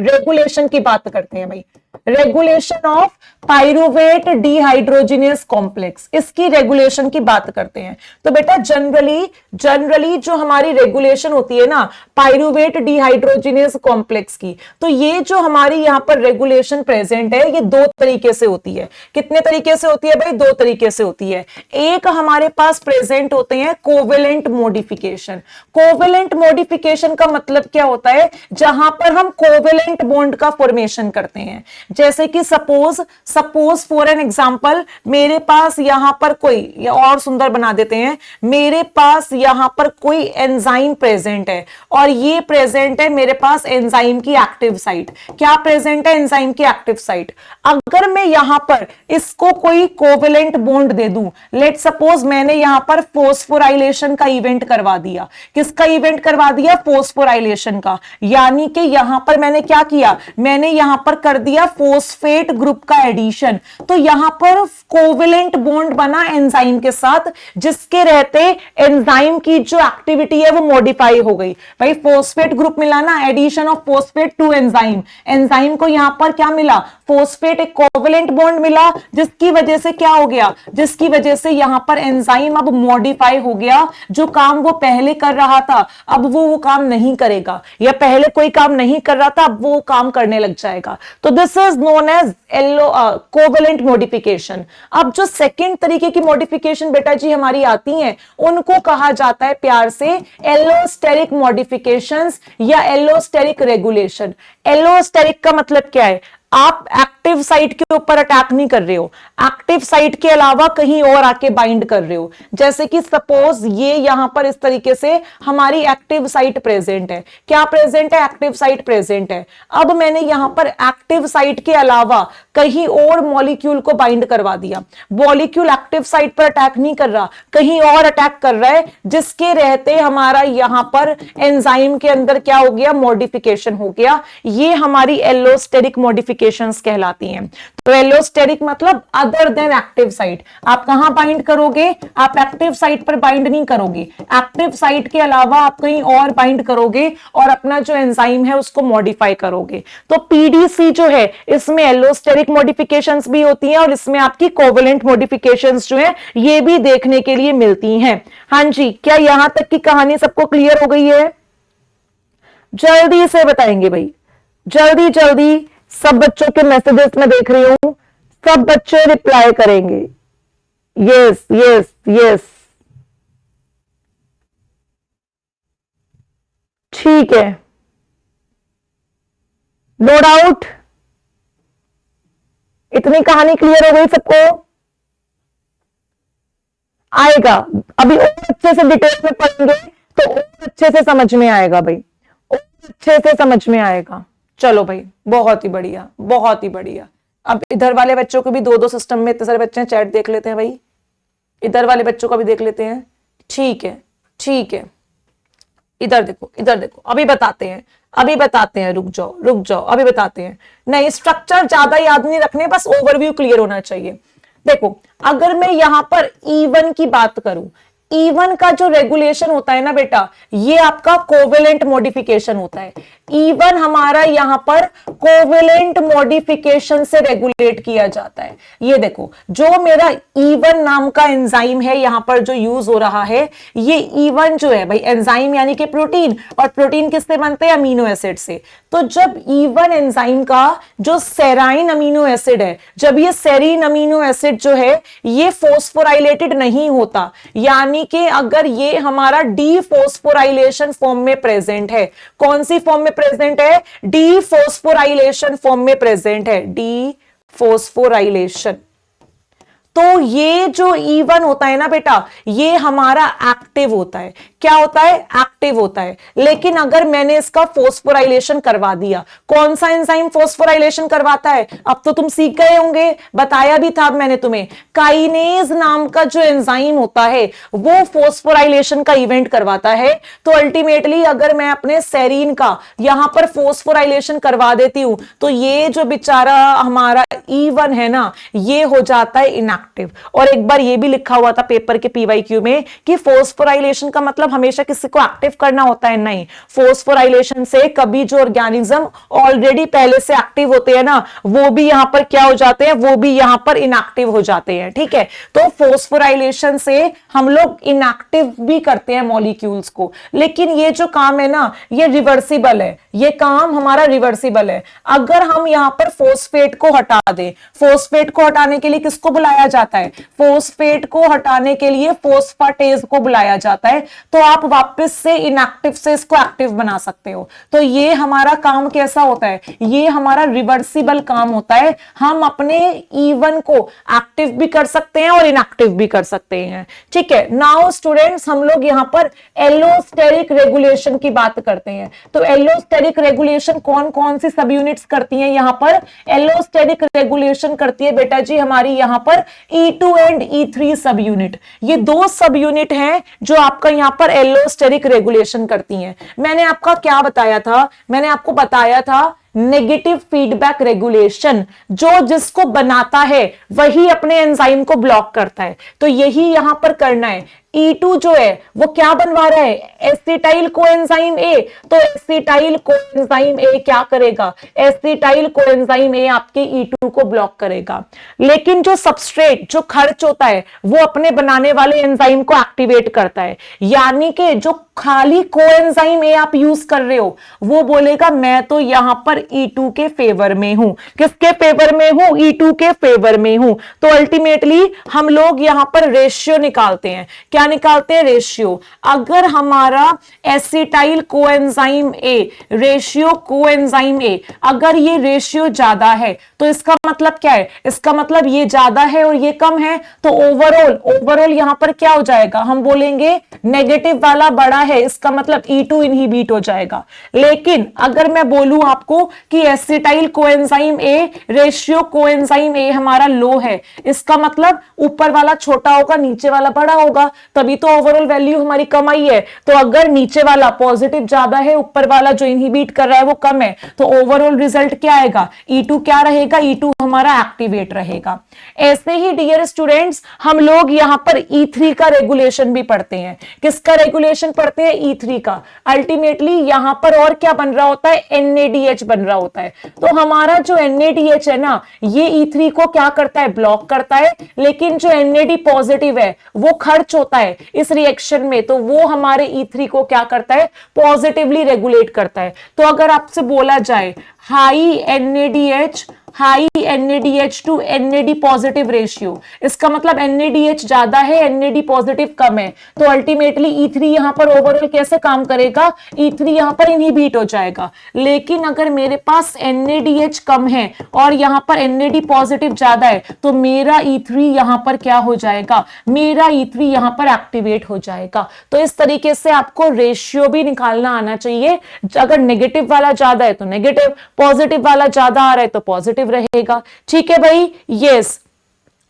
Regulation की बात करते हैं भाई। Regulation of pyruvate dehydrogenase complex, इसकी रेगुलेशन की बात करते हैं। तो बेटा जनरली जो हमारी रेगुलेशन होती है ना पाइरुवेट डिहाइड्रोजिनेस कॉम्प्लेक्स की, तो ये जो हमारी यहां पर रेगुलेशन प्रेजेंट है ये दो तरीके से होती है। कितने तरीके से होती है भाई? दो तरीके से होती है। एक हमारे पास प्रेजेंट होते हैं कोवेलेंट मॉडिफिकेशन। कोवेलेंट मॉडिफिकेशन का मतलब क्या होता है? जहां पर हम कोवेलेंट बॉन्ड का फॉर्मेशन करते हैं। जैसे कि सपोज फॉर एन एग्जांपल, मेरे पास यहां पर कोई, या और सुंदर बना देते हैं, मेरे पास यहां पर कोई एंजाइम प्रेजेंट है और ये प्रेजेंट है मेरे पास एंजाइम की एक्टिव साइट। क्या प्रेजेंट है? एंजाइम की एक्टिव साइट। अगर मैं यहां पर इसको कोई कोवेलेंट बॉन्ड दे दूं, लेट सपोज मैंने यहां पर फोस्फोराइलेशन का इवेंट करवा दिया। किसका इवेंट करवा दिया? फोस्फोराइलेशन का। यानी कि यहां पर मैंने क्या किया? मैंने यहां पर कर दिया फोस्फेट ग्रुप का एडिशन। तो यहां पर कोवेलेंट बॉन्ड बना एंजाइम के साथ, जिसके रहते एंजाइम की जो एक्टिविटी है वो मॉडिफाई हो गई। भाई फोस्फेट ग्रुप मिला ना, addition of phosphate to enzyme. Enzyme को यहां पर क्या मिला? फोस्फेट, एक कोवेलेंट बॉन्ड मिला, जिसकी वजह से क्या हो गया? जिसकी वजह से यहां पर एंजाइम अब मॉडिफाई हो गया। जो काम वो पहले कर रहा था अब वो काम नहीं करेगा, या पहले कोई काम नहीं कर रहा था अब वो काम करने लग जाएगा। तो this is known as covalent modification. अब जो सेकंड तरीके की मॉडिफिकेशन बेटा जी हमारी आती हैं, उनको कहा जाता है प्यार से एलोस्टेरिक मॉडिफिकेशंस या एलोस्टेरिक रेगुलेशन। एलोस्टेरिक का मतलब क्या है? आप एक्टिव साइट के ऊपर अटैक नहीं कर रहे हो, एक्टिव साइट के अलावा कहीं और आके बाइंड कर रहे हो। जैसे कि सपोज ये यहां पर इस तरीके से हमारी एक्टिव साइट प्रेजेंट है। क्या प्रेजेंट है? एक्टिव साइट प्रेजेंट है। अब मैंने यहां पर एक्टिव साइट के अलावा कहीं और मॉलिक्यूल को बाइंड करवा दिया। मॉलिक्यूल एक्टिव साइट पर अटैक नहीं कर रहा, कहीं और अटैक कर रहा है, जिसके रहते हमारा यहां पर एंजाइम के अंदर क्या हो गया? मॉडिफिकेशन हो गया। ये हमारी एलोस्टेरिक मॉडिफिकेशंस कहलाती हैं। तो एलोस्टेरिक मतलब अदर देन एक्टिव साइट। आप कहां बाइंड करोगे? आप एक्टिव साइट पर बाइंड नहीं करोगे, एक्टिव साइट के अलावा आप कहीं और बाइंड करोगे और अपना जो एंजाइम है उसको मॉडिफाई करोगे। तो पीडीसी जो है इसमें एलोस्टेरिक मॉडिफिकेशंस भी होती हैं और इसमें आपकी कोवेलेंट मॉडिफिकेशंस जो है ये भी देखने के लिए मिलती हैं। हां जी, क्या यहां तक की कहानी सबको क्लियर हो गई है? जल्दी से बताएंगे भाई, जल्दी जल्दी। सब बच्चों के मैसेजेस में देख रही हूं, सब बच्चे रिप्लाई करेंगे। यस यस यस, ठीक है, नो डाउट। इतनी कहानी क्लियर हो गई सबको? आएगा अभी और अच्छे से डिटेल में पढ़ेंगे तो और अच्छे से समझ में आएगा भाई, और अच्छे से समझ में आएगा। चलो भाई, बहुत ही बढ़िया, बहुत ही बढ़िया। अब इधर वाले बच्चों को भी दो दो सिस्टम में इतने सारे बच्चे हैं, चैट देख लेते हैं भाई। इधर वाले बच्चों का भी देख लेते हैं। ठीक है ठीक है, इधर देखो इधर देखो, अभी बताते हैं अभी बताते हैं, रुक जाओ अभी बताते हैं। नहीं, स्ट्रक्चर ज्यादा याद नहीं रखने, बस ओवरव्यू क्लियर होना चाहिए। देखो, अगर मैं यहां पर E1 की बात करूं, E1 का जो रेगुलेशन होता है ना बेटा, ये आपका कोवेलेंट मॉडिफिकेशन होता है। E1 हमारा यहां पर कोवेलेंट मॉडिफिकेशन से रेगुलेट किया जाता है। ये देखो, जो मेरा E1 नाम का एंजाइम है यहां पर जो यूज हो रहा है, ये E1 जो है भाई, एंजाइम यानी कि प्रोटीन, और प्रोटीन किससे बनते हैं? अमीनो एसिड से। तो जब E1 एंजाइम का जो सेराइन अमीनो एसिड है, जब ये सेरीन अमीनो एसिड जो है ये फोस्फोराइलेटेड नहीं होता, यानी कि अगर ये हमारा डीफोस्फोराइलेशन फॉर्म में प्रेजेंट है, कौन सी फॉर्म में प्रेजेंट है? डीफोस्फोराइलेशन फॉर्म में प्रेजेंट है, डीफोस्फोराइलेशन। तो ये जो E1 होता है ना बेटा, ये हमारा एक्टिव होता है। क्या होता है? एक्टिव होता है। लेकिन अगर मैंने इसका फोस्फोराइलेशन करवा दिया, कौन सा एंजाइम फोस्फोराइलेशन करवाता है? अब तो तुम सीख गए होंगे, बताया भी था मैंने तुम्हें, काइनेज नाम का जो एंजाइम होता है वो फोस्फोराइलेशन का इवेंट करवाता है। तो अल्टीमेटली अगर मैं अपने सेरीन का यहां पर फोस्फोराइलेशन करवा देती हूं, तो ये जो बेचारा हमारा E1 है ना, ये हो जाता है इनएक्टिव। और एक बार ये भी लिखा हुआ था पेपर के PYQ में कि फोस्फोराइलेशन का मतलब हमेशा किसी को एक्टिव करना होता है, नहीं। फोस्फोराइलेशन से कभी जो ऑर्गेनिज्म ऑलरेडी पहले से एक्टिव होते हैं ना, वो भी यहां पर क्या हो जाते हैं? वो भी यहां पर इनएक्टिव हो जाते हैं, ठीक है। तो फोस्फोराइलेशन से हम लोग इनएक्टिव भी करते हैं मॉलिक्यूल्स को, लेकिन ये जो काम है ना, ये रिवर्सिबल है, ये काम हमारा रिवर्सिबल है। अगर हम यहां पर फोस्फेट को हटा दें, फोस्फेट को हटाने के लिए किसको बुलाया जाता है? फोस्फेट को हटाने के लिए फोस्फाटेज को बुलाया जाता है। तो आप वापस से इनएक्टिव से इसको एक्टिव बना सकते हो। तो ये हमारा काम कैसा होता है? ये हमारा रिवर्सिबल काम होता है। हम अपने E1 को एक्टिव भी कर सकते हैं और इनएक्टिव भी कर सकते हैं, ठीक है। नाउ स्टूडेंट्स, हम लोग यहां पर एलोस्टेरिक रेगुलेशन की बात करते हैं। तो एलोस्टेरिक रेगुलेशन कौन कौन सी सब यूनिट्स करती हैं? यहां पर एलोस्टेरिक रेगुलेशन करती है बेटा जी हमारी यहां पर E2 एंड E3 सब यूनिट। ये दो सब यूनिट हैं जो आपका यहां पर एलोस्टेरिक रेगुलेशन करती हैं। मैंने आपका क्या बताया था? मैंने आपको बताया था नेगेटिव फीडबैक रेगुलेशन, जो जिसको बनाता है वही अपने एंजाइम को ब्लॉक करता है। तो यही यहां पर करना है। E2 जो है वो क्या बनवा रहा है? एसिटाइल कोएंजाइम ए। तो एसिटाइल कोएंजाइम ए क्या करेगा? एसिटाइल कोएंजाइम ए आपके E2 को ब्लॉक करेगा। लेकिन जो सबस्ट्रेट, जो खर्च होता है, वो अपने बनाने वाले एंजाइम को एक्टिवेट करता है। यानी कि जो खाली कोएंजाइम ए आप यूज कर रहे हो, वो बोलेगा मैं तो यहां पर E2 के फेवर में हूं। किसके फेवर में हूं? E2 के फेवर में हूं। तो अल्टीमेटली हम लोग यहां पर रेशियो निकालते हैं। क्या निकालते हैं? रेशियो। अगर हमारा acetyl coenzyme A, ratio coenzyme A, अगर ये रेशियो ज्यादा है तो इसका मतलब क्या है? इसका मतलब ये ज्यादा है और ये कम है। तो ओवरऑल यहां पर क्या हो जाएगा? हम बोलेंगे नेगेटिव वाला बड़ा है, इसका मतलब E2 इनहिबिट हो जाएगा। लेकिन अगर मैं बोलूं आपको कि acetyl coenzyme A, ratio coenzyme A हमारा लो है, इसका मतलब ऊपर वाला छोटा होगा, नीचे वाला बड़ा होगा, तभी तो ओवरऑल वैल्यू हमारी कम आई है। तो अगर नीचे वाला पॉजिटिव ज्यादा है, ऊपर वाला जो इनहिबिट कर रहा है वो कम है, तो ओवरऑल रिजल्ट क्या आएगा? E2 क्या रहेगा? E2 हमारा एक्टिवेट रहेगा। ऐसे ही डियर स्टूडेंट्स, हम लोग यहां पर E3 का रेगुलेशन भी पढ़ते हैं। किसका रेगुलेशन पढ़ते हैं? E3 का। अल्टीमेटली यहां पर और क्या बन रहा होता है? NADH बन रहा होता है। तो हमारा जो NADH है ना, ये E3 को क्या करता है? ब्लॉक करता है। लेकिन जो NAD पॉजिटिव है वो खर्च होता है इस रिएक्शन में, तो वो हमारे E3 को क्या करता है? पॉजिटिवली रेगुलेट करता है। तो अगर आपसे बोला जाए high NADH to NAD positive ratio, इसका मतलब NADH ज्यादा है, NAD पॉजिटिव कम है। तो अल्टीमेटली E3 यहां पर ओवरऑल कैसे काम करेगा? E3 यहां पर इनहिबिट हो जाएगा। लेकिन अगर मेरे पास NADH कम है और यहां पर NAD पॉजिटिव ज्यादा है, तो मेरा E3 यहां पर क्या हो जाएगा? मेरा E3 यहां पर एक्टिवेट हो जाएगा। तो इस तरीके से आपको रेशियो भी निकालना आना चाहिए। अगर नेगेटिव वाला ज्यादा है तो नेगेटिव, पॉजिटिव वाला ज्यादा आ रहा है तो पॉजिटिव रहेगा। ठीक है भाई? यस।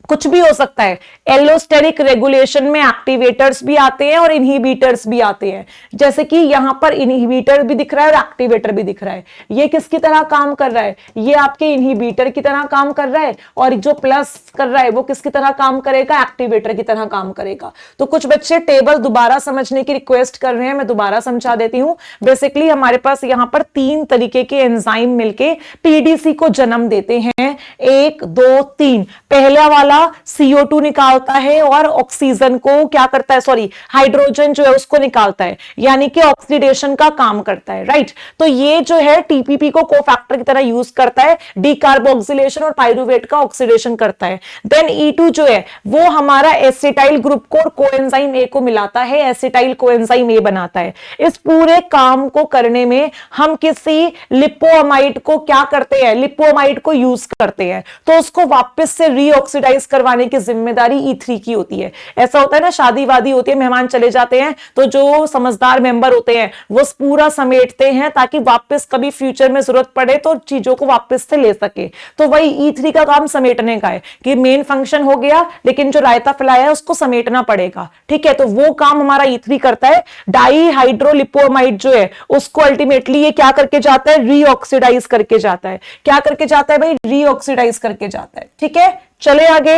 कुछ भी हो सकता है। एलोस्टेरिक रेगुलेशन में एक्टिवेटर्स भी आते हैं और इनहिबिटर्स भी आते हैं। जैसे कि यहां पर इनहिबिटर भी दिख रहा है और एक्टिवेटर भी दिख रहा है। ये किसकी तरह काम कर रहा है? ये आपके इनहिबिटर की तरह काम कर रहा है, और जो प्लस कर रहा है वो किसकी तरह काम करेगा? एक्टिवेटर की तरह काम करेगा। तो कुछ बच्चे टेबल दोबारा समझने की रिक्वेस्ट कर रहे हैं, मैं दोबारा समझा देती हूं। बेसिकली हमारे पास यहां पर 3 तरीके के एंजाइम मिलके पीडीसी को जन्म देते हैं। 1 2 3। पहला वाला CO2 निकालता है और ऑक्सीजन को क्या करता है, सॉरी हाइड्रोजन जो है उसको निकालता है, यानी कि ऑक्सीडेशन का काम करता है, राइट। तो ये जो है टीपीपी को कोफैक्टर की तरह यूज करता है, डीकार्बोक्सिलेशन और पाइरुवेट का ऑक्सीडेशन करता है। देन E2 जो है वो हमारा एसिटाइल ग्रुप को और कोएंजाइम ए को मिलाता है, एसिटाइल कोएंजाइम ए बनाता है। इस पूरे काम को करने में हम किसी लिपोअमाइड को क्या करते हैं? लिपोअमाइड को यूज करते हैं, तो उसको वापस से रीऑक्सीडाइज करवाने की जिम्मेदारी E3 की होती है। ऐसा होता है ना, शादी वादी होती है, मेहमान चले जाते हैं, तो जो समझदार मेंबर होते हैं वो पूरा समेटते हैं ताकि वापस कभी फ्यूचर में जरूरत पड़े तो चीजों को वापस से ले सके। तो वही E3 का काम समेटने का है कि मेन फंक्शन हो गया, लेकिन जो रायता फैलाया है उसको समेटना पड़ेगा, ठीक है। तो वो काम हमारा E3 करता है। डाईहाइड्रोलिपोअमाइड जो है उसको अल्टीमेटली ये क्या करके जाता है? रीऑक्सीडाइज करके जाता है। क्या करके जाता है भाई? रीऑक्सीडाइज करके जाता है, ठीक है। चले आगे।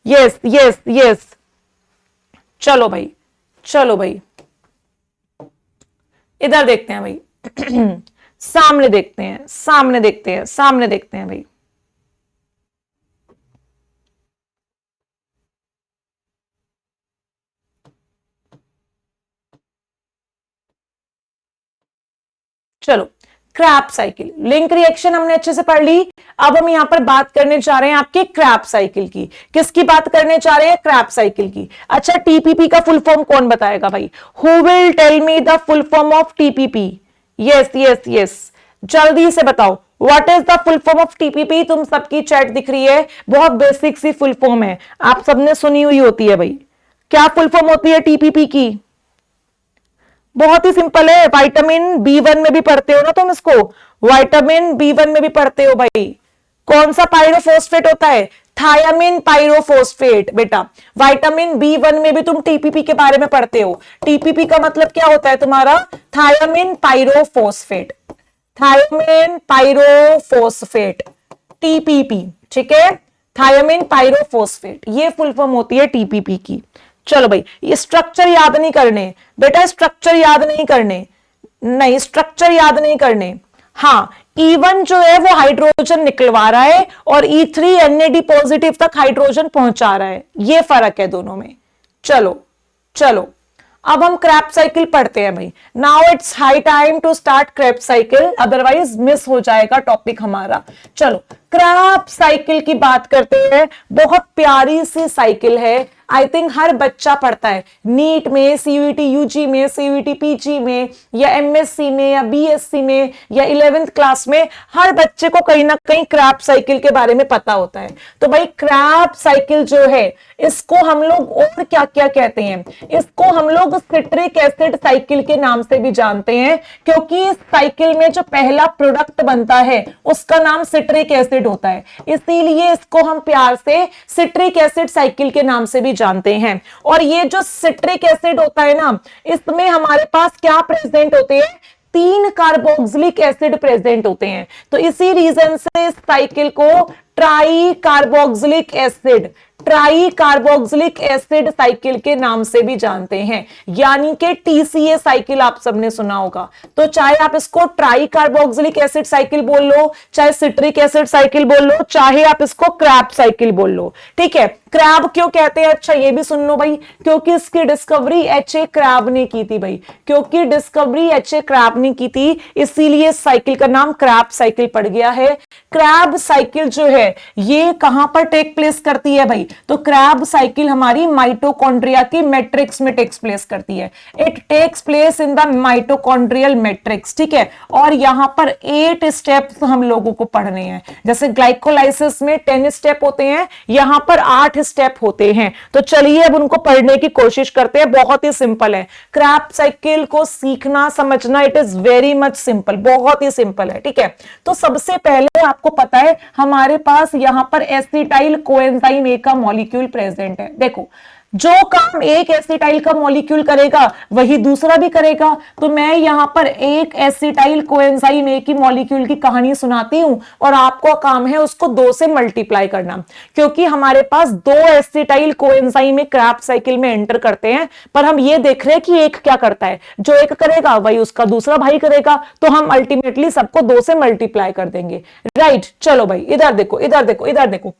यस यस यस, चलो भाई, चलो भाई, इधर देखते हैं भाई। सामने देखते हैं, सामने देखते हैं, सामने देखते हैं भाई। चलो, क्रैप साइकिल, लिंक रिएक्शन हमने अच्छे से पढ़ ली। अब हम यहां पर बात करने जा रहे हैं आपके क्रैप साइकिल की। किसकी बात करने जा रहे हैं? क्रैप साइकिल की। अच्छा, टीपीपी का फुल फॉर्म कौन बताएगा भाई? Who will tell me the full form of TPP? Yes yes yes, जल्दी से बताओ, what is the full form of TPP? तुम सबकी चैट दिख रही है, बहुत बेसिक सी फुल फॉर्म है, आप सबने सुनी हुई होती है भाई। क्या फुल फॉर्म होती है टीपीपी की? बहुत ही सिंपल है, विटामिन B1 में भी पढ़ते हो ना तुम इसको, विटामिन B1 में भी पढ़ते हो भाई। कौन सा पायरोफॉस्फेट होता है? Thiamine pyrophosphate. बेटा विटामिन B1 में भी तुम टीपीपी के बारे में पढ़ते हो। टीपीपी का मतलब क्या होता है तुम्हारा? Thiamine pyrophosphate, thiamine pyrophosphate, TPP, ठीक है। थायामिन पायरोफॉस्फेट, ये फुल फॉर्म होती है टीपीपी की। चलो भाई, ये स्ट्रक्चर याद नहीं करने बेटा, स्ट्रक्चर याद नहीं करने, नहीं स्ट्रक्चर याद नहीं करने। हाँ, E1 जो है वो हाइड्रोजन निकलवा रहा है और E3 NAD पॉजिटिव तक हाइड्रोजन पहुंचा रहा है, ये फर्क है दोनों में। चलो चलो, अब हम क्रैप साइकिल पढ़ते हैं भाई। Now it's high time to start Krebs cycle, otherwise miss हो जाएगा टॉपिक हमारा। चलो क्रैप साइकिल की बात करते हैं। बहुत प्यारी सी साइकिल है, आई थिंक हर बच्चा पढ़ता है, नीट में, CUET UG में, CUET PG में, या MSc में, या BSc में, या 11th क्लास में, हर बच्चे को कहीं ना कहीं क्रैप साइकिल के बारे में पता होता है। तो भाई क्रैप साइकिल जो है इसको हम लोग और क्या क्या कहते हैं? इसको हम लोग सिट्रिक एसिड साइकिल के नाम से भी जानते हैं, क्योंकि इस साइकिल में जो पहला प्रोडक्ट बनता है उसका नाम सिट्रिक एसिड होता है, इसीलिए इसको हम प्यार से सिट्रिक एसिड साइकिल के नाम से भी जानते हैं। और ये जो सिट्रिक एसिड होता है ना, इसमें हमारे पास क्या प्रेजेंट होते हैं? 3 कार्बोक्सिलिक एसिड प्रेजेंट होते हैं। तो इसी रीजन से इस साइकिल को try carboxylic acid, try carboxylic acid cycle के नाम से भी जानते हैं, यानी कि TCA साइकिल आप सबने सुना होगा। तो चाहे आप इसको ट्राई कार्बोक्सिलिक एसिड साइकिल बोल लो, चाहे सिट्रिक एसिड साइकिल बोल लो, चाहे आप इसको क्रैप साइकिल बोल लो, ठीक है। क्रैब क्यों कहते हैं? अच्छा ये भी सुन लो भाई, क्योंकि इसकी डिस्कवरी H.A. क्रैब ने की थी भाई, क्योंकि डिस्कवरी H.A. क्रैब ने की थी, इसीलिए साइकिल का नाम क्रैब साइकिल पड़ गया है। क्रैब साइकिल जो है ये कहां पर टेक प्लेस करती है भाई? तो क्रैब साइकिल हमारी माइटोकॉन्ड्रिया की मैट्रिक्स में टेक्स प्लेस करती है। It takes place in the mitochondrial matrix, ठीक है। और यहां पर 8 स्टेप्स हम लोगों को पढ़ने हैं। जैसे ग्लाइकोलाइसिस में 10 स्टेप होते हैं, यहां पर 8 स्टेप होते हैं। तो चलिए अब उनको पढ़ने की कोशिश करते हैं। बहुत ही सिंपल है क्रैब साइकिल को सीखना समझना, it is very much simple, बहुत ही सिंपल है, ठीक है। तो सबसे पहले आपको पता है हमारे पास यहां पर एसिटाइल कोएंजाइम ए का मॉलिक्यूल प्रेजेंट है। देखो जो काम एक एसिटाइल का मॉलिक्यूल करेगा वही दूसरा भी करेगा। तो मैं यहां पर एक एसिटाइल कोएंजाइम ए की मॉलिक्यूल की कहानी सुनाती हूं और आपको काम है उसको 2 से मल्टीप्लाई करना, क्योंकि हमारे पास 2 एसिटाइल कोएंजाइम ए क्रैब साइकिल में एंटर करते हैं, पर हम ये देख रहे हैं कि एक क्या करता है, जो एक करेगा वही उसका दूसरा भाई करेगा, तो हम अल्टीमेटली सबको 2 से मल्टीप्लाई कर देंगे, राइट। चलो भाई इधर देखो, इधर देखो, इधर देखो,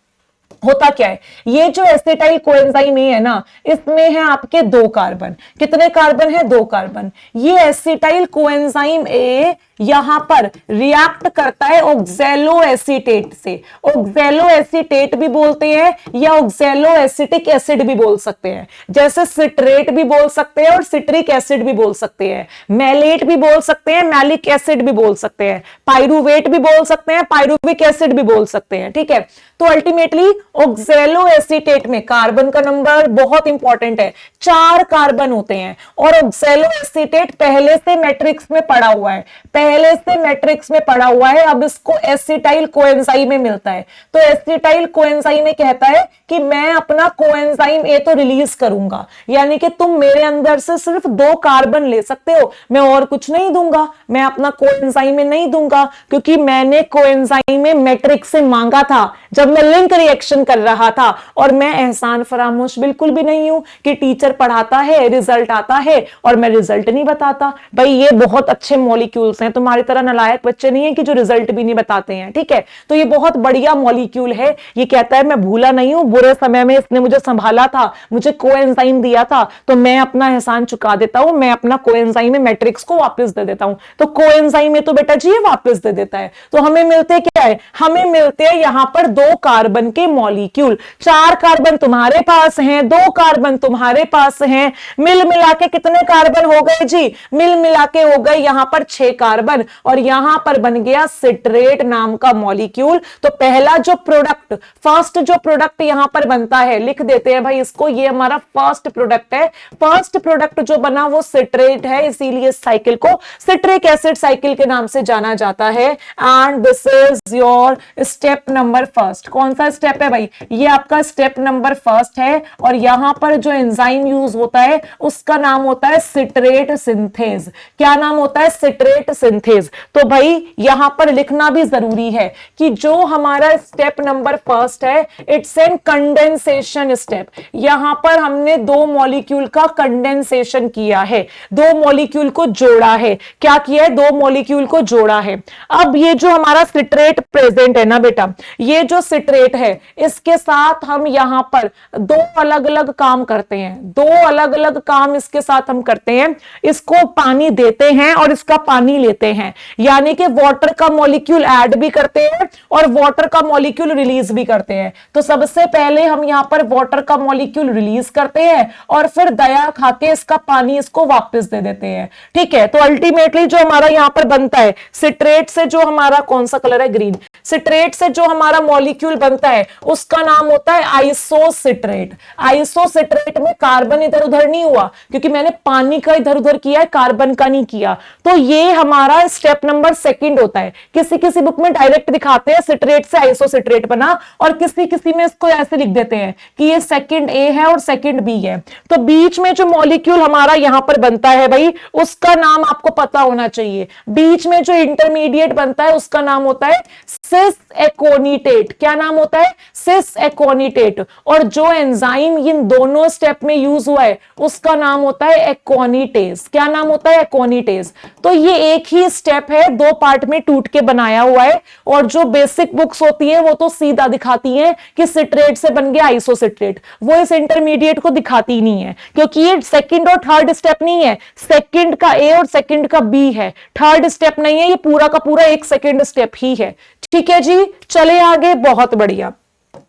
होता क्या है, ये जो एसिटाइल कोएंजाइम ए है ना, इसमें है आपके 2 कार्बन। कितने कार्बन है? 2 कार्बन। ये एसिटाइल कोएंजाइम ए यहां पर रिएक्ट करता है ऑक्सैलो एसीटेट से। ऑक्सैलो एसीटेट भी बोलते हैं या ऑक्सैलो एसिटिक एसिड भी बोल सकते हैं, जैसे सिट्रेट भी बोल सकते हैं और सिट्रिक एसिड भी बोल सकते हैं, मैलेट भी बोल सकते हैं, मैलिक एसिड भी बोल सकते हैं, पाइरुवेट भी बोल सकते हैं, पाइरुविक एसिड भी बोल सकते हैं, ठीक है। तो अल्टीमेटली ऑक्सैलो एसीटेट में कार्बन का नंबर बहुत इंपॉर्टेंट है, 4 कार्बन होते हैं। और ऑक्सैलो एसीटेट पहले से मैट्रिक्स में पड़ा हुआ है, पहले से मैट्रिक्स में पड़ा हुआ है, अब इसको एसिटाइल कोएंजाइम में मिलता है। तो एसिटाइल कोएंजाइम में कहता है कि मैं अपना कोएंजाइम ए तो रिलीज करूंगा, यानी कि तुम मेरे अंदर से सिर्फ 2 कार्बन ले सकते हो, मैं और कुछ नहीं दूंगा, मैं अपना कोएंजाइम में नहीं दूंगा, क्योंकि मैंने कोएंजाइम में मैट्रिक्स से मांगा था जब मैं लिंक रिएक्शन कर रहा था। और मैं एहसान फरामोश बिल्कुल भी नहीं हूं कि टीचर पढ़ाता है, रिजल्ट आता है और मैं रिजल्ट नहीं बताता। भाई ये बहुत अच्छे मॉलिक्यूल्स हैं, तुम्हारी तरह नालायक बच्चे नहीं है कि जो रिजल्ट भी नहीं बताते हैं, ठीक है। तो ये बहुत बढ़िया मॉलिक्यूल है। ये कहता है मैं भूला नहीं हूं, बुरे समय में इसने मुझे संभाला था, मुझे कोएंजाइम दिया था, तो मैं अपना एहसान चुका देता हूं, मैं अपना कोएंजाइम में मैट्रिक्स को वापस दे देता हूं। तो कोएंजाइम में तो बेटा जी ये वापस दे देता है। तो हमें मिलते क्या है? हमें मिलते हैं यहां पर 2 कार्बन के मॉलिक्यूल। 4 कार्बन तुम्हारे पास हैं, 2 कार्बन तुम्हारे पास हैं, मिल मिला के कितने कार्बन हो गए जी? मिल मिला के हो गए यहां पर 6 कार्बन, और यहां पर बन गया सिट्रेट नाम का मॉलिक्यूल। तो पहला जो प्रोडक्ट, फर्स्ट जो प्रोडक्ट यहां पर बनता है, लिख देते हैं भाई इसको, ये हमारा फर्स्ट प्रोडक्ट है। फर्स्ट प्रोडक्ट जो बना वो सिट्रेट है, इसीलिए इस साइकिल को सिट्रिक एसिड साइकिल के नाम से जाना जाता है। And this is your step number first. कौन सा स्टेप है भाई? ये आपका स्टेप नंबर फर्स्ट है। और यहां पर जो एंजाइम यूज होता है उसका नाम होता है सिट्रेट सिंथेज। क्या नाम होता है? Citrate synthase. तो भाई यहां पर लिखना भी जरूरी है कि जो हमारा स्टेप नंबर फर्स्ट है, इट्स एन कंडेंसेशन स्टेप। यहां पर हमने 2 मॉलिक्यूल का कंडेंसेशन किया है, 2 मॉलिक्यूल को जोड़ा है। क्या किया है? 2 मॉलिक्यूल को जोड़ा है। अब ये जो हमारा सिट्रेट प्रेजेंट है ना बेटा, ये जो सिट्रेट है इसके साथ हम यहां पर 2 अलग अलग काम करते हैं, 2 अलग अलग काम इसके साथ हम करते हैं। इसको पानी देते हैं और इसका पानी लेते हैं, यानी कि वाटर का मॉलिक्यूल ऐड भी करते हैं और वाटर का मॉलिक्यूल रिलीज भी करते हैं। तो सबसे पहले हम यहां पर वाटर का मॉलिक्यूल रिलीज करते हैं और फिर दया खाके इसका पानी इसको वापस दे देते हैं, ठीक है। तो अल्टीमेटली जो हमारा यहां पर बनता है सिट्रेट से, जो हमारा कौन सा कलर है? ग्रीन। सिट्रेट से जो हमारा मॉलिक्यूल बनता है उसका नाम होता है आइसोसिट्रेट। आइसोसिट्रेट में कार्बन इधर उधर नहीं हुआ, क्योंकि मैंने पानी का इधर उधर किया है, कार्बन का नहीं किया। तो ये हमारा स्टेप नंबर 2 होता है। किसी किसी बुक में डायरेक्ट दिखाते हैं सिट्रेट से आइसोसिट्रेट बना, और किसी किसी में इसको ऐसे लिख देते हैं कि ये सेकंड ए है और सेकंड बी है। तो बीच में जो मॉलिक्यूल हमारा यहां पर बनता है भाई, उसका नाम आपको पता होना चाहिए। बीच में जो इंटरमीडिएट बनता है उसका नाम होता है सिस एकोनिटेट। क्या नाम होता है? सिस एकोनिटेट। और जो एंजाइम इन दोनों स्टेप में यूज हुआ है उसका नाम होता है एकोनिटेज। क्या नाम होता है? एकोनिटेज। तो ये एक ही स्टेप है, 2 पार्ट में टूट के बनाया हुआ है। और जो बेसिक बुक्स होती है वो तो सीधा दिखाती हैं कि सिट्रेट से बन गया आइसोसिट्रेट, वो इस इंटरमीडिएट को दिखाती नहीं है, क्योंकि ये सेकंड और थर्ड स्टेप नहीं है, सेकंड का ए और सेकंड का बी है, थर्ड स्टेप नहीं है, ये पूरा का पूरा एक सेकंड स्टेप ही है, ठीक है जी। चले आगे, बहुत बढ़िया।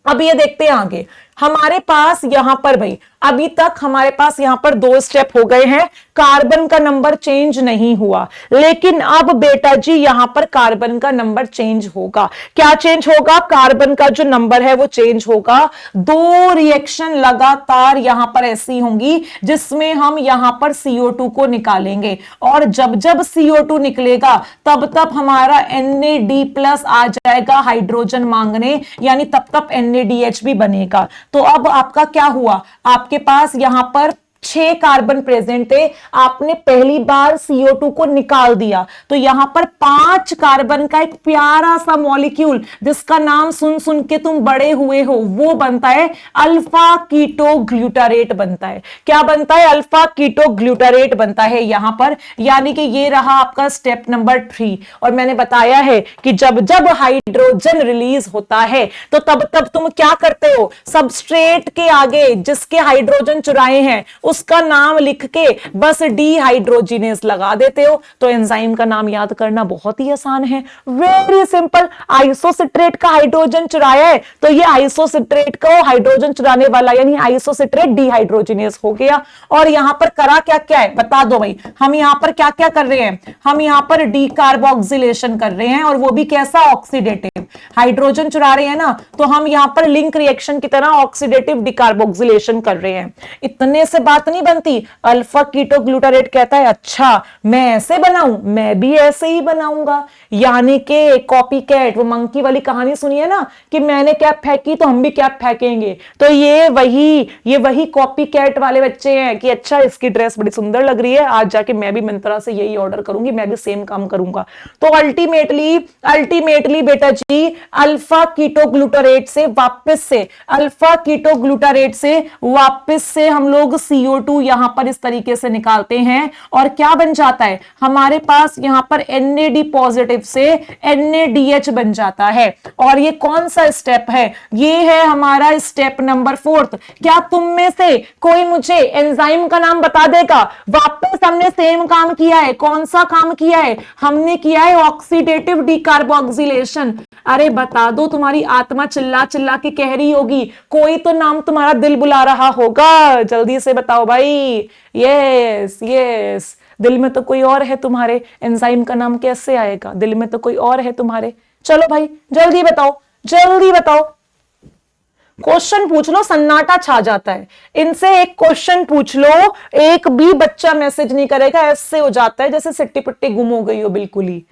अब ये देखते हैं आगे। हमारे पास यहां पर भाई अभी तक हमारे पास यहां पर 2 स्टेप हो गए हैं, कार्बन का नंबर चेंज नहीं हुआ, लेकिन अब बेटा जी यहां पर कार्बन का नंबर चेंज होगा। क्या चेंज होगा? कार्बन का जो नंबर है वो चेंज होगा। 2 रिएक्शन लगातार यहां पर ऐसी होंगी जिसमें हम यहां पर CO2 को निकालेंगे, और जब जब CO2 निकलेगा तब तब हमारा NAD+ आ जाएगा हाइड्रोजन मांगने, यानी तब NADH भी बनेगा। तो अब आपका क्या हुआ? आपके पास यहां पर 6 कार्बन प्रेजेंट थे, आपने पहली बार CO2 को निकाल दिया, तो यहां पर 5 कार्बन का एक प्यारा सा मॉलिक्यूल जिसका नाम सुन सुन के तुम बड़े हुए हो, वो बनता है अल्फा कीटो ग्लूटारेट बनता है। क्या बनता है? अल्फा कीटो ग्लूटारेट बनता है यहां पर, यानी कि ये रहा आपका स्टेप नंबर 3। और मैंने बताया है कि जब जब हाइड्रोजन रिलीज होता है तो तब तब तुम क्या करते हो? सबस्ट्रेट के आगे जिसके हाइड्रोजन चुराए हैं उसका नाम लिख के बस डिहाइड्रोजिनेज लगा देते हो। तो एंजाइम का नाम याद करना बहुत ही आसान है, वेरी सिंपल। आइसोसिट्रेट का हाइड्रोजन चुराया है तो ये आइसोसिट्रेट का हाइड्रोजन चुराने वाला यानी आइसोसिट्रेट डिहाइड्रोजिनेज हो गया। और यहां पर करा क्या क्या है बता दो भाई, हम यहां पर क्या क्या कर रहे हैं? हम यहां पर डीकार्बोक्सिलेशन कर रहे हैं, और वो भी कैसा? ऑक्सीडेटिव। हाइड्रोजन चुरा रहे हैं ना, तो हम यहां पर लिंक रिएक्शन की तरह ऑक्सीडेटिव डीकार्बोक्सिलेशन कर रहे हैं। इतने से बात नहीं बनती। अल्फा कीटो ग्लूटारेट कहता है अच्छा मैं ऐसे बनाऊं, मैं भी ऐसे ही बनाऊंगा, यानी कि कॉपी कैट, वो मंकी वाली कहानी सुनी है ना कि मैंने कैप फेंकी तो हम भी कैप फेंकेंगे। तो ये वही कॉपी कैट वाले बच्चे हैं कि अच्छा इसकी ड्रेस बड़ी सुंदर लग रही है, आज जाके मैं भी मिंत्रा से यही ऑर्डर करूंगी, मैं भी सेम काम करूंगा। तो अल्टीमेटली बेटा जी अल्फा कीटो ग्लूटारेट से वापस से हम लोग CO2 यहां पर इस तरीके से निकालते हैं, और क्या बन जाता है? हमारे पास यहां पर NAD पॉजिटिव से NADH बन जाता है। और ये कौन सा स्टेप है? ये है हमारा स्टेप नंबर 4। क्या तुम में से कोई मुझे एंजाइम का नाम बता देगा? वापस हमने सेम काम किया है। कौन सा काम किया है? हमने किया है ऑक्सीडेटिव डीकार्बोक्सिलेशन। अरे बता दो, तुम्हारी आत्मा चिल्ला चिल्ला के कह रही होगी, कोई तो नाम तुम्हारा दिल बुला रहा होगा, जल्दी से बताओ भाई। यस यस, दिल में तो कोई और है तुम्हारे, एंजाइम का नाम कैसे आएगा? दिल में तो कोई और है तुम्हारे। चलो भाई जल्दी बताओ, जल्दी बताओ। क्वेश्चन पूछ लो, सन्नाटा छा जाता है। इनसे एक क्वेश्चन पूछ लो, एक भी बच्चा मैसेज नहीं करेगा, ऐसे हो जाता है जैसे सिट्टी पिट्टी गुम हो गई हो बिल्कुल ही।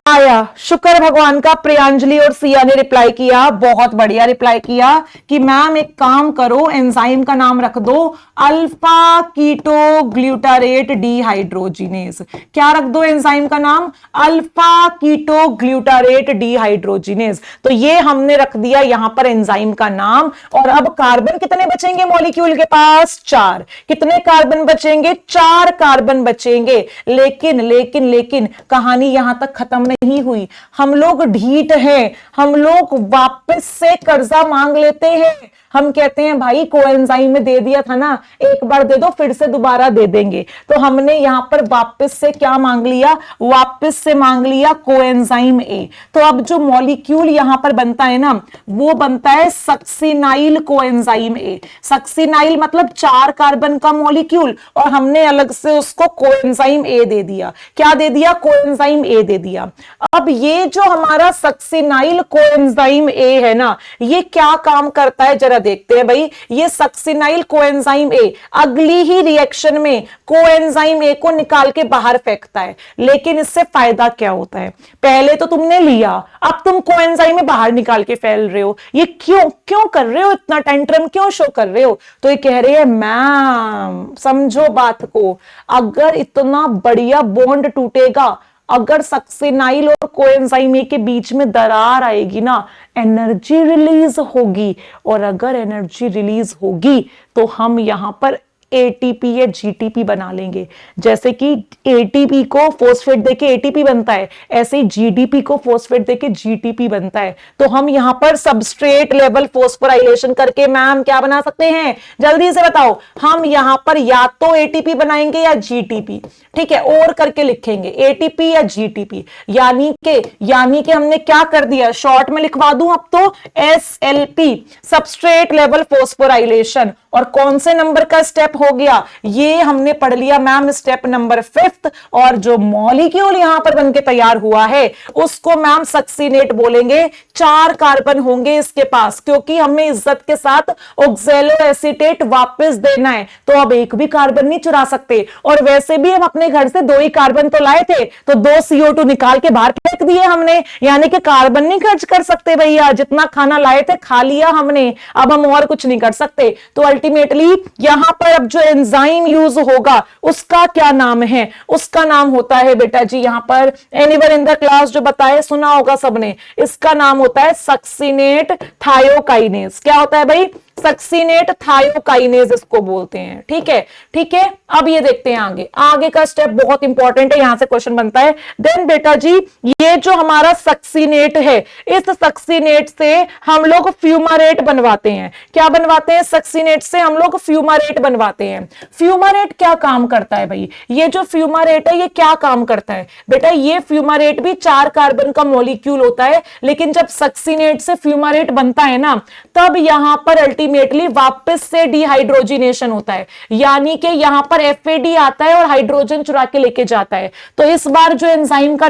आया, शुक्र भगवान का, प्रियांजलि और सिया ने रिप्लाई किया, बहुत बढ़िया रिप्लाई किया कि मैम एक काम करो, एंजाइम का नाम रख दो अल्फा कीटो ग्लूटारेट डिहाइड्रोजिनेज। क्या रख दो एंजाइम का नाम? Alpha keto glutarate dehydrogenase. तो ये हमने रख दिया यहां पर एंजाइम का नाम। और अब कार्बन कितने बचेंगे मॉलिक्यूल के पास? 4। कितने कार्बन बचेंगे? 4 कार्बन बचेंगे। लेकिन कहानी यहां तक खत्म नहीं हुई। हम लोग ढीठ हैं, हम लोग वापस से कर्जा मांग लेते हैं। हम कहते हैं भाई कोएंजाइम में दे दिया था ना, एक बार दे दो, फिर से दोबारा दे देंगे। तो हमने यहां पर वापस से क्या मांग लिया? वापस से मांग लिया कोएंजाइम ए। तो अब जो मॉलिक्यूल यहां पर बनता है ना, वो बनता है सक्सिनाइल कोएंजाइम ए। सक्सिनाइल मतलब 4 कार्बन का मॉलिक्यूल, और हमने अलग से उसको कोएंजाइम ए दे दिया। क्या दे दिया? कोएंजाइम ए दे दिया। अब ये जो हमारा सक्सिनाइल कोएंजाइम ए है ना, ये क्या काम करता है जरा देखते हैं भाई। ये सक्सिनाइल कोएंजाइम ए अगली ही रिएक्शन में कोएंजाइम ए को निकाल के बाहर फेंकता है। लेकिन इससे फायदा क्या होता है? पहले तो तुमने लिया, अब तुम कोएंजाइम में बाहर निकाल के फैल रहे हो। ये क्यों कर रहे हो? इतना टेंट्रम क्यों शो कर रहे हो? तो ये कह रहे हैं मैम समझो बात को, अगर इतना बढ़िया बॉन्ड टूटेगा, अगर सक्सिनाइल और कोएंजाइम ए के बीच में दरार आएगी ना, एनर्जी रिलीज होगी। और अगर एनर्जी रिलीज होगी तो हम यहां पर एटीपी या जीटीपी बना लेंगे। जैसे कि एटीपी को फॉस्फेट देके एटीपी बनता है, ऐसे ही जीडीपी को फॉस्फेट देके जीटीपी बनता है। तो हम यहां पर सबस्ट्रेट लेवल फॉस्फोराइलेशन करके मैम क्या बना सकते हैं, जल्दी से बताओ। हम यहां पर या तो एटीपी बनाएंगे या जीटीपी, ठीक है, और करके लिखेंगे एटीपी या जीटीपी। यानी कि हमने क्या कर दिया, शॉर्ट में लिखवा दूं अब तो, एसएलपी सबस्ट्रेट लेवल फॉस्फोराइलेशन। और कौन से नंबर का स्टेप हो गया, ये हमने पढ़ लिया मैम, स्टेप नंबर 5। और जो मॉलिक्यूल यहां पर बनके तैयार हुआ है उसको मैम सक्सीनेट बोलेंगे। 4 कार्बन होंगे इसके पास, क्योंकि हमें इज्जत के साथ ऑक्सैलो एसीटेट वापस देना है, तो अब एक भी कार्बन नहीं चुरा सकते। और वैसे भी हम अपने घर से 2 ही कार्बन तो लाए थे, तो 2 CO2 निकाल के बाहर फेंक दिए हमने, यानी कि कार्बन नहीं खर्च कर सकते भैया, जितना खाना लाए थे खा लिया हमने, अब हम और कुछ नहीं कर सकते। तो अल्टीमेटली यहां पर अब जो एंजाइम यूज होगा उसका क्या नाम है, उसका नाम होता है बेटा जी, यहां पर एनीवन इन द क्लास जो बताए, सुना होगा सबने, इसका नाम होता है सक्सीनेट थायोकाइनेज। क्या होता है भाई, सक्सीनेट थायोकाइनेज इसको बोलते हैं। ठीक है, ठीक है। अब ये देखते हैं आगे का स्टेप बहुत इंपॉर्टेंट है, यहां से क्वेश्चन बनता है। देन बेटा जी ये जो हमारा सक्सीनेट है, इस सक्सीनेट से हम लोग फ्यूमारेट बनवाते हैं। क्या बनवाते हैं, सक्सीनेट से हम लोग फ्यूमारेट बनवाते हैं। फ्यूमारेट क्या काम करता है भाई, ये जो फ्यूमारेट है ये क्या काम करता है बेटा, ये फ्यूमारेट भी 4 कार्बन का मॉलिक्यूल होता है, लेकिन जब सक्सीनेट से फ्यूमारेट बनता है ना, तब यहां पर अल्टीमेटली वापस से डिहाइड्रोजिनेशन होता है, यानी कि यहां पर FAD आता है और हाइड्रोजन चुरा के लेके जाता है। तो इस बार जो एंजाइम का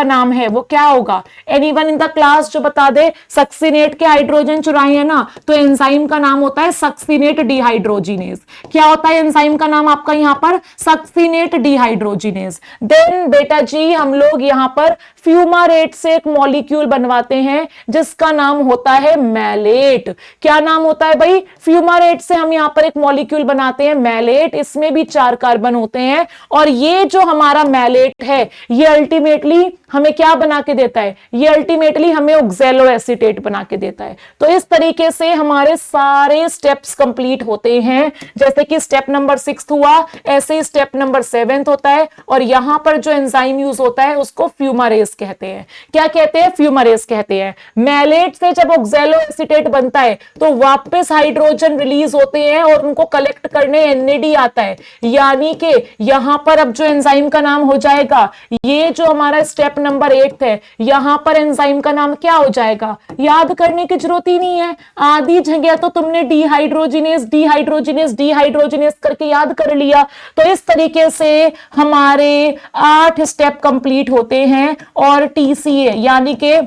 नाम है, वो क्या होगा, एनीवन इन द क्लास जो बता दे, सक्सीनेट के हाइड्रोजन चुराए है ना, तो एंजाइम का नाम होता है सक्सीनेट डिहाइड्रोजिनेज। क्या होता है एंजाइम का नाम आपका यहां पर, सक्सीनेट डिहाइड्रोजिनेज। देन बेटा जी हम लोग यहां पर फ्यूमारेट से एक मॉलिक्यूल बनवाते हैं जिसका नाम होता है मैलेट। क्या नाम होता है भाई, फ्यूमारेट से हम यहां पर एक मॉलिक्यूल बनाते हैं मैलेट, इसमें भी 4 कार्बन होते हैं। और ये जो हमारा मैलेट है ये अल्टीमेटली हमें क्या बना के देता है, ये अल्टीमेटली हमें ऑक्सैलो एसीटेट बना के देता है। तो इस तरीके से हमारे सारे स्टेप्स कंप्लीट होते हैं। जैसे कि स्टेप नंबर 6 हुआ, ऐसे ही स्टेप नंबर 7 होता है। और यहां पर जो एंजाइम यूज होता है उसको फ्यूमारेज कहते हैं। क्या कहते हैं, फ्यूमारेज कहते हैं। मैलेट से जब ऑक्सैलो एसीटेट बनता है तो वापस हाइड्रोजन रिलीज होते हैं और उनको कलेक्ट करने NAD आता है, यानी कि यहां पर अब जो एंजाइम का नाम हो जाएगा, ये जो हमारा स्टेप नंबर 8 है, यहां पर एंजाइम का नाम क्या हो जाएगा, याद करने की जरूरत ही नहीं है, आधी जगह तो तुमने डिहाइड्रोजिनेज डिहाइड्रोजिनेज डिहाइड्रोजिनेज करके याद कर लिया। तो इस तरीके से हमारे 8 स्टेप कंप्लीट होते हैं और TCA यानी कि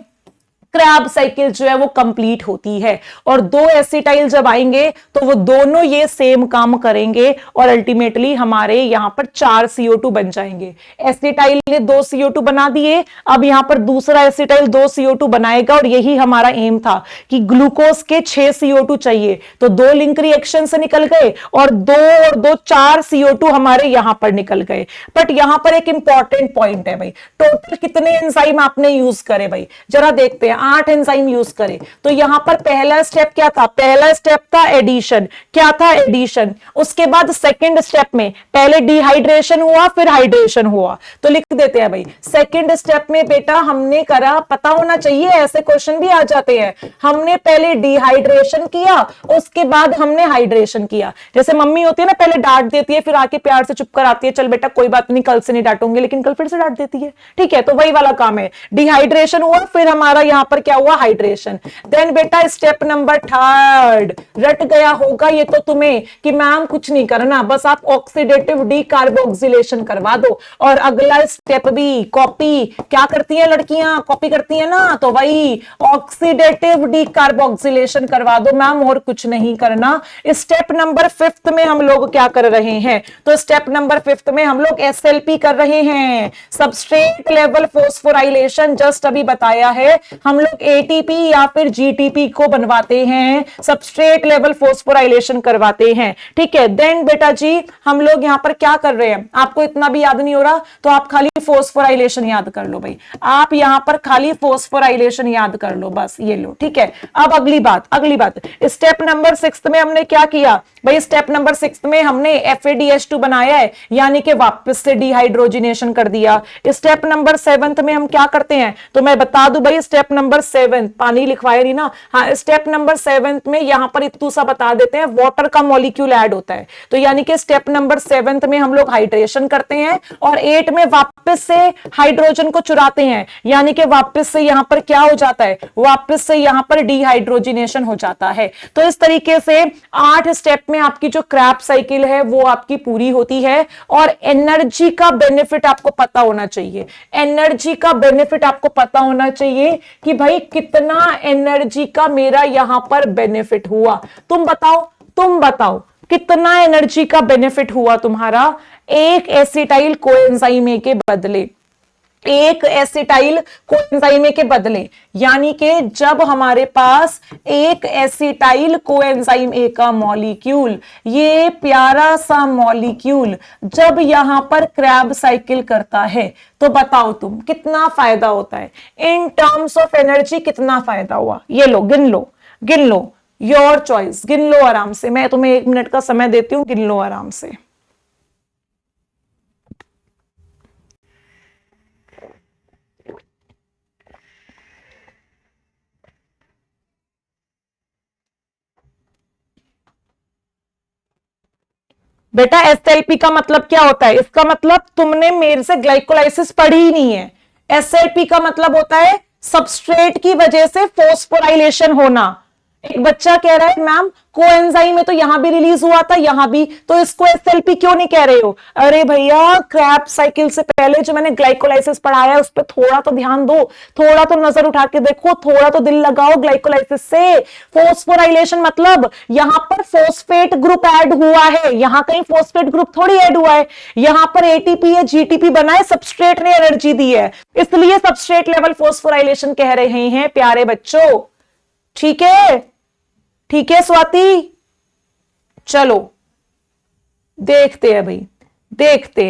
क्रैब साइकिल जो है वो कंप्लीट होती है। और 2 एसिटाइल जब आएंगे तो वो दोनों ये सेम काम करेंगे और अल्टीमेटली हमारे यहां पर 4 CO2 बन जाएंगे। एसिटाइल ने 2 CO2 बना दिए, अब यहां पर दूसरा एसिटाइल 2 CO2 बनाएगा और यही हमारा एम था कि ग्लूकोज के 6 CO2 चाहिए। तो 2 लिंक रिएक्शन से निकल गए और 2 और 2 4 CO2 हमारे यहां पर निकल गए। बट यहां पर एक इंपॉर्टेंट पॉइंट है भाई, टोटल कितने एंजाइम आपने यूज करे भाई, जरा देखते हैं। 8 एंजाइम यूज करें तो यहां पर पहला स्टेप क्या था, पहला स्टेप था एडिशन। क्या था, एडिशन। उसके बाद सेकंड स्टेप में पहले डिहाइड्रेशन हुआ फिर हाइड्रेशन हुआ। तो लिख देते हैं भाई, सेकंड स्टेप में बेटा हमने करा, पता होना चाहिए ऐसे क्वेश्चन भी आ जाते हैं, हमने पहले डिहाइड्रेशन किया उसके बाद हमने हाइड्रेशन किया। जैसे मम्मी होती है ना, पहले डांट देती है फिर आके प्यार से चुप कर आती है, चल बेटा कोई बात नहीं कल से नहीं डांटूंगी, लेकिन कल फिर से डांट देती है। ठीक है, तो वही वाला काम है, डिहाइड्रेशन हुआ फिर हमारा यहां पर क्या हुआ, हाइड्रेशन। देन बेटा स्टेप नंबर 3 रट गया होगा ये तो तुम्हें कि मैम कुछ नहीं करना, बस आप ऑक्सीडेटिव डीकार्बोक्सिलेशन करवा दो। और अगला स्टेप भी कॉपी, क्या करती है लड़कियां, कॉपी करती है ना, तो वही ऑक्सीडेटिव डीकार्बोक्सिलेशन करवा दो मैम, और कुछ नहीं करना। स्टेप नंबर 5 में हम लोग क्या कर रहे हैं, तो स्टेप नंबर 5 में हम लोग SLP कर रहे हैं, सबस्ट्रेट लेवल फॉस्फोराइलेशन। जस्ट अभी बताया है हम लोग एटीपी या फिर जीटीपी को बनवाते हैं, सबस्ट्रेट लेवल फॉस्फोराइलेशन करवाते हैं। ठीक है, देन बेटा जी हम लोग यहां पर क्या कर रहे हैं, आपको इतना भी याद नहीं हो रहा तो आप खाली फॉस्फोराइलेशन याद कर लो भाई, आप यहां पर खाली फॉस्फोराइलेशन याद कर लो, बस ये लो। ठीक है, अब अगली बात स्टेप नंबर 6 में हमने क्या किया भाई, स्टेप नंबर 6 में हमने FADH2 बनाया है, यानी कि वापस से डिहाइड्रोजिनेशन कर दिया। स्टेप नंबर 7 में हम क्या करते हैं, तो मैं बता दूं भाई स्टेप नंबर 7, पानी लिखवाया नहीं ना, हाँ स्टेप नंबर 7 में यहां पर इतू सा बता देते हैं, वाटर का मॉलिक्यूल ऐड होता है। तो यानी कि स्टेप नंबर 7 में हम लोग हाइड्रेशन करते हैं और 8 में वापस से हाइड्रोजन को चुराते हैं, यानी कि वापस से यहां पर क्या हो जाता है, वापस से यहां पर डिहाइड्रोजिनेशन हो जाता है। तो इस तरीके से 8 स्टेप में आपकी जो क्रैब साइकिल है वो आपकी पूरी होती है। और एनर्जी का बेनिफिट आपको पता होना चाहिए, एनर्जी का बेनिफिट आपको पता होना चाहिए कि भाई कितना एनर्जी का मेरा यहां पर बेनिफिट हुआ। तुम बताओ कितना एनर्जी का बेनिफिट हुआ तुम्हारा एक एसिटाइल कोएंजाइम ए के बदले, एक एसिटाइल कोएंजाइम ए के बदले। यानी कि जब हमारे पास एक एसिटाइल कोएंजाइम ए का मॉलिक्यूल, ये प्यारा सा मॉलिक्यूल जब यहां पर क्रैब साइकिल करता है, तो बताओ तुम कितना फायदा होता है इन टर्म्स ऑफ एनर्जी, कितना फायदा हुआ। ये लो, गिन लो, योर चॉइस, गिन लो आराम से, मैं तुम्हें 1 मिनट का समय देती हूं, गिन लो आराम से। बेटा एसएलपी का मतलब क्या होता है, इसका मतलब तुमने मेरे से ग्लाइकोलाइसिस पढ़ी ही नहीं है। एसएलपी का मतलब होता है सबस्ट्रेट की वजह से फॉस्फोराइलेशन होना। एक बच्चा कह रहा है मैम कोएंजाइम में तो यहां भी रिलीज हुआ था, यहां भी, तो इसको एसएलपी क्यों नहीं कह रहे हो। अरे भैया क्रैब साइकिल से पहले जो मैंने ग्लाइकोलाइसिस पढ़ाया है उस पर थोड़ा तो ध्यान दो, थोड़ा तो नजर उठा के देखो, थोड़ा तो दिल लगाओ। ग्लाइकोलाइसिस से फॉस्फोराइलेशन मतलब यहां पर फॉस्फेट ग्रुप ऐड हुआ है, यहां कहीं फॉस्फेट ग्रुप थोड़ी ऐड हुआ है, यहां पर एटीपी या जीटीपी बना है, सबस्ट्रेट ने एनर्जी दी है, इसलिए सबस्ट्रेट लेवल फॉस्फोराइलेशन कह रहे हैं प्यारे बच्चों। ठीक है स्वाति, चलो देखते हैं भाई, देखते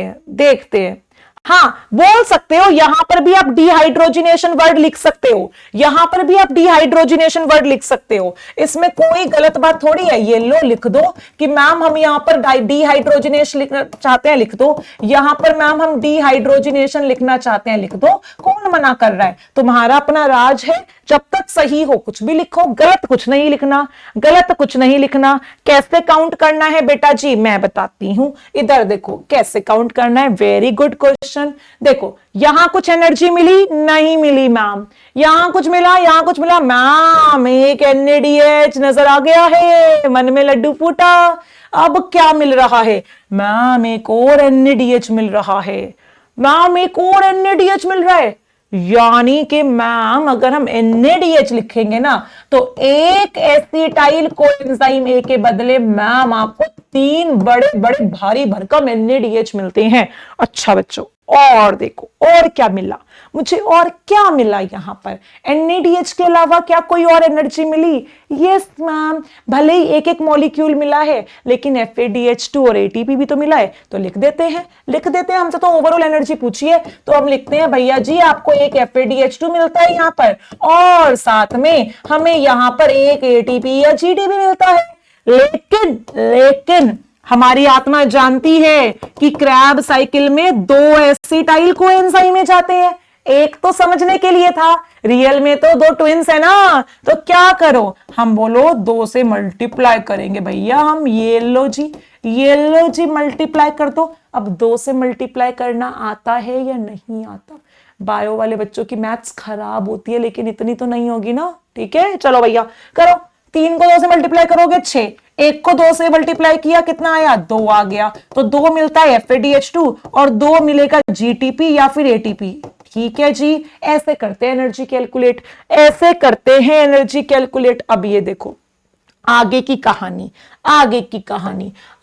हैं। हाँ बोल सकते हो, यहां पर भी आप डिहाइड्रोजिनेशन वर्ड लिख सकते हो, यहां पर भी आप डिहाइड्रोजिनेशन वर्ड लिख सकते हो, इसमें कोई गलत बात थोड़ी है। ये लो लिख दो कि मैम हम यहां पर डिहाइड्रोजिनेशन लिखना चाहते हैं, लिख दो। यहां पर मैम हम डिहाइड्रोजिनेशन लिखना चाहते हैं, लिख दो। कौन मना कर रहा है, तुम्हारा अपना राज है, जब तक सही हो कुछ भी लिखो, गलत कुछ नहीं लिखना। कैसे काउंट करना है बेटा जी मैं बताती हूं, इधर देखो कैसे काउंट करना है। Very good question. देखो यहां कुछ एनर्जी मिली, नहीं मिली मैम, यहां कुछ मिला मैम, एक NADH नजर आ गया है, मन में लड्डू फूटा। अब क्या मिल रहा है मैम, एक और NADH मिल रहा है, मैम एक और NADH मिल रहा है। यानी कि मैम अगर हम NADH लिखेंगे ना तो एक एसिटाइल कोएंजाइम ए के बदले मैम आपको 3 बड़े बड़े भारी भरकम NADH मिलते हैं। अच्छा बच्चों और देखो और क्या मिला मुझे, और क्या मिला यहां पर NADH के अलावा क्या कोई और एनर्जी मिली। यस मैम, भले ही एक एक मॉलिक्यूल मिला है लेकिन FADH2 और ATP भी तो मिला है, तो लिख देते हैं। हमसे तो ओवरऑल एनर्जी पूछी है तो हम लिखते हैं भैया जी आपको एक FADH2 मिलता है यहां पर, और साथ में हमें यहां पर एक ATP या GTP मिलता है। लेकिन हमारी आत्मा जानती है कि क्रैब साइकिल में 2 एसिटाइल कोएंजाइम जाते हैं, एक तो समझने के लिए था, रियल में तो 2 ट्विंस है ना, तो क्या करो हम बोलो 2 से मल्टीप्लाई करेंगे भैया हम। ये लो जी मल्टीप्लाई कर दो। अब 2 से मल्टीप्लाई करना आता है या नहीं आता, बायो वाले बच्चों की मैथ्स खराब होती है लेकिन इतनी तो नहीं होगी ना। ठीक है चलो भैया करो, 3 को 2 से मल्टीप्लाई करोगे 6, 1 को 2 से मल्टीप्लाई किया कितना आया 2 आ गया, तो 2 मिलता है FADH2 और 2 मिलेगा GTP या फिर ATP। ठीक है जी, ऐसे करते हैं एनर्जी कैलकुलेट। अब ये देखो आगे की कहानी।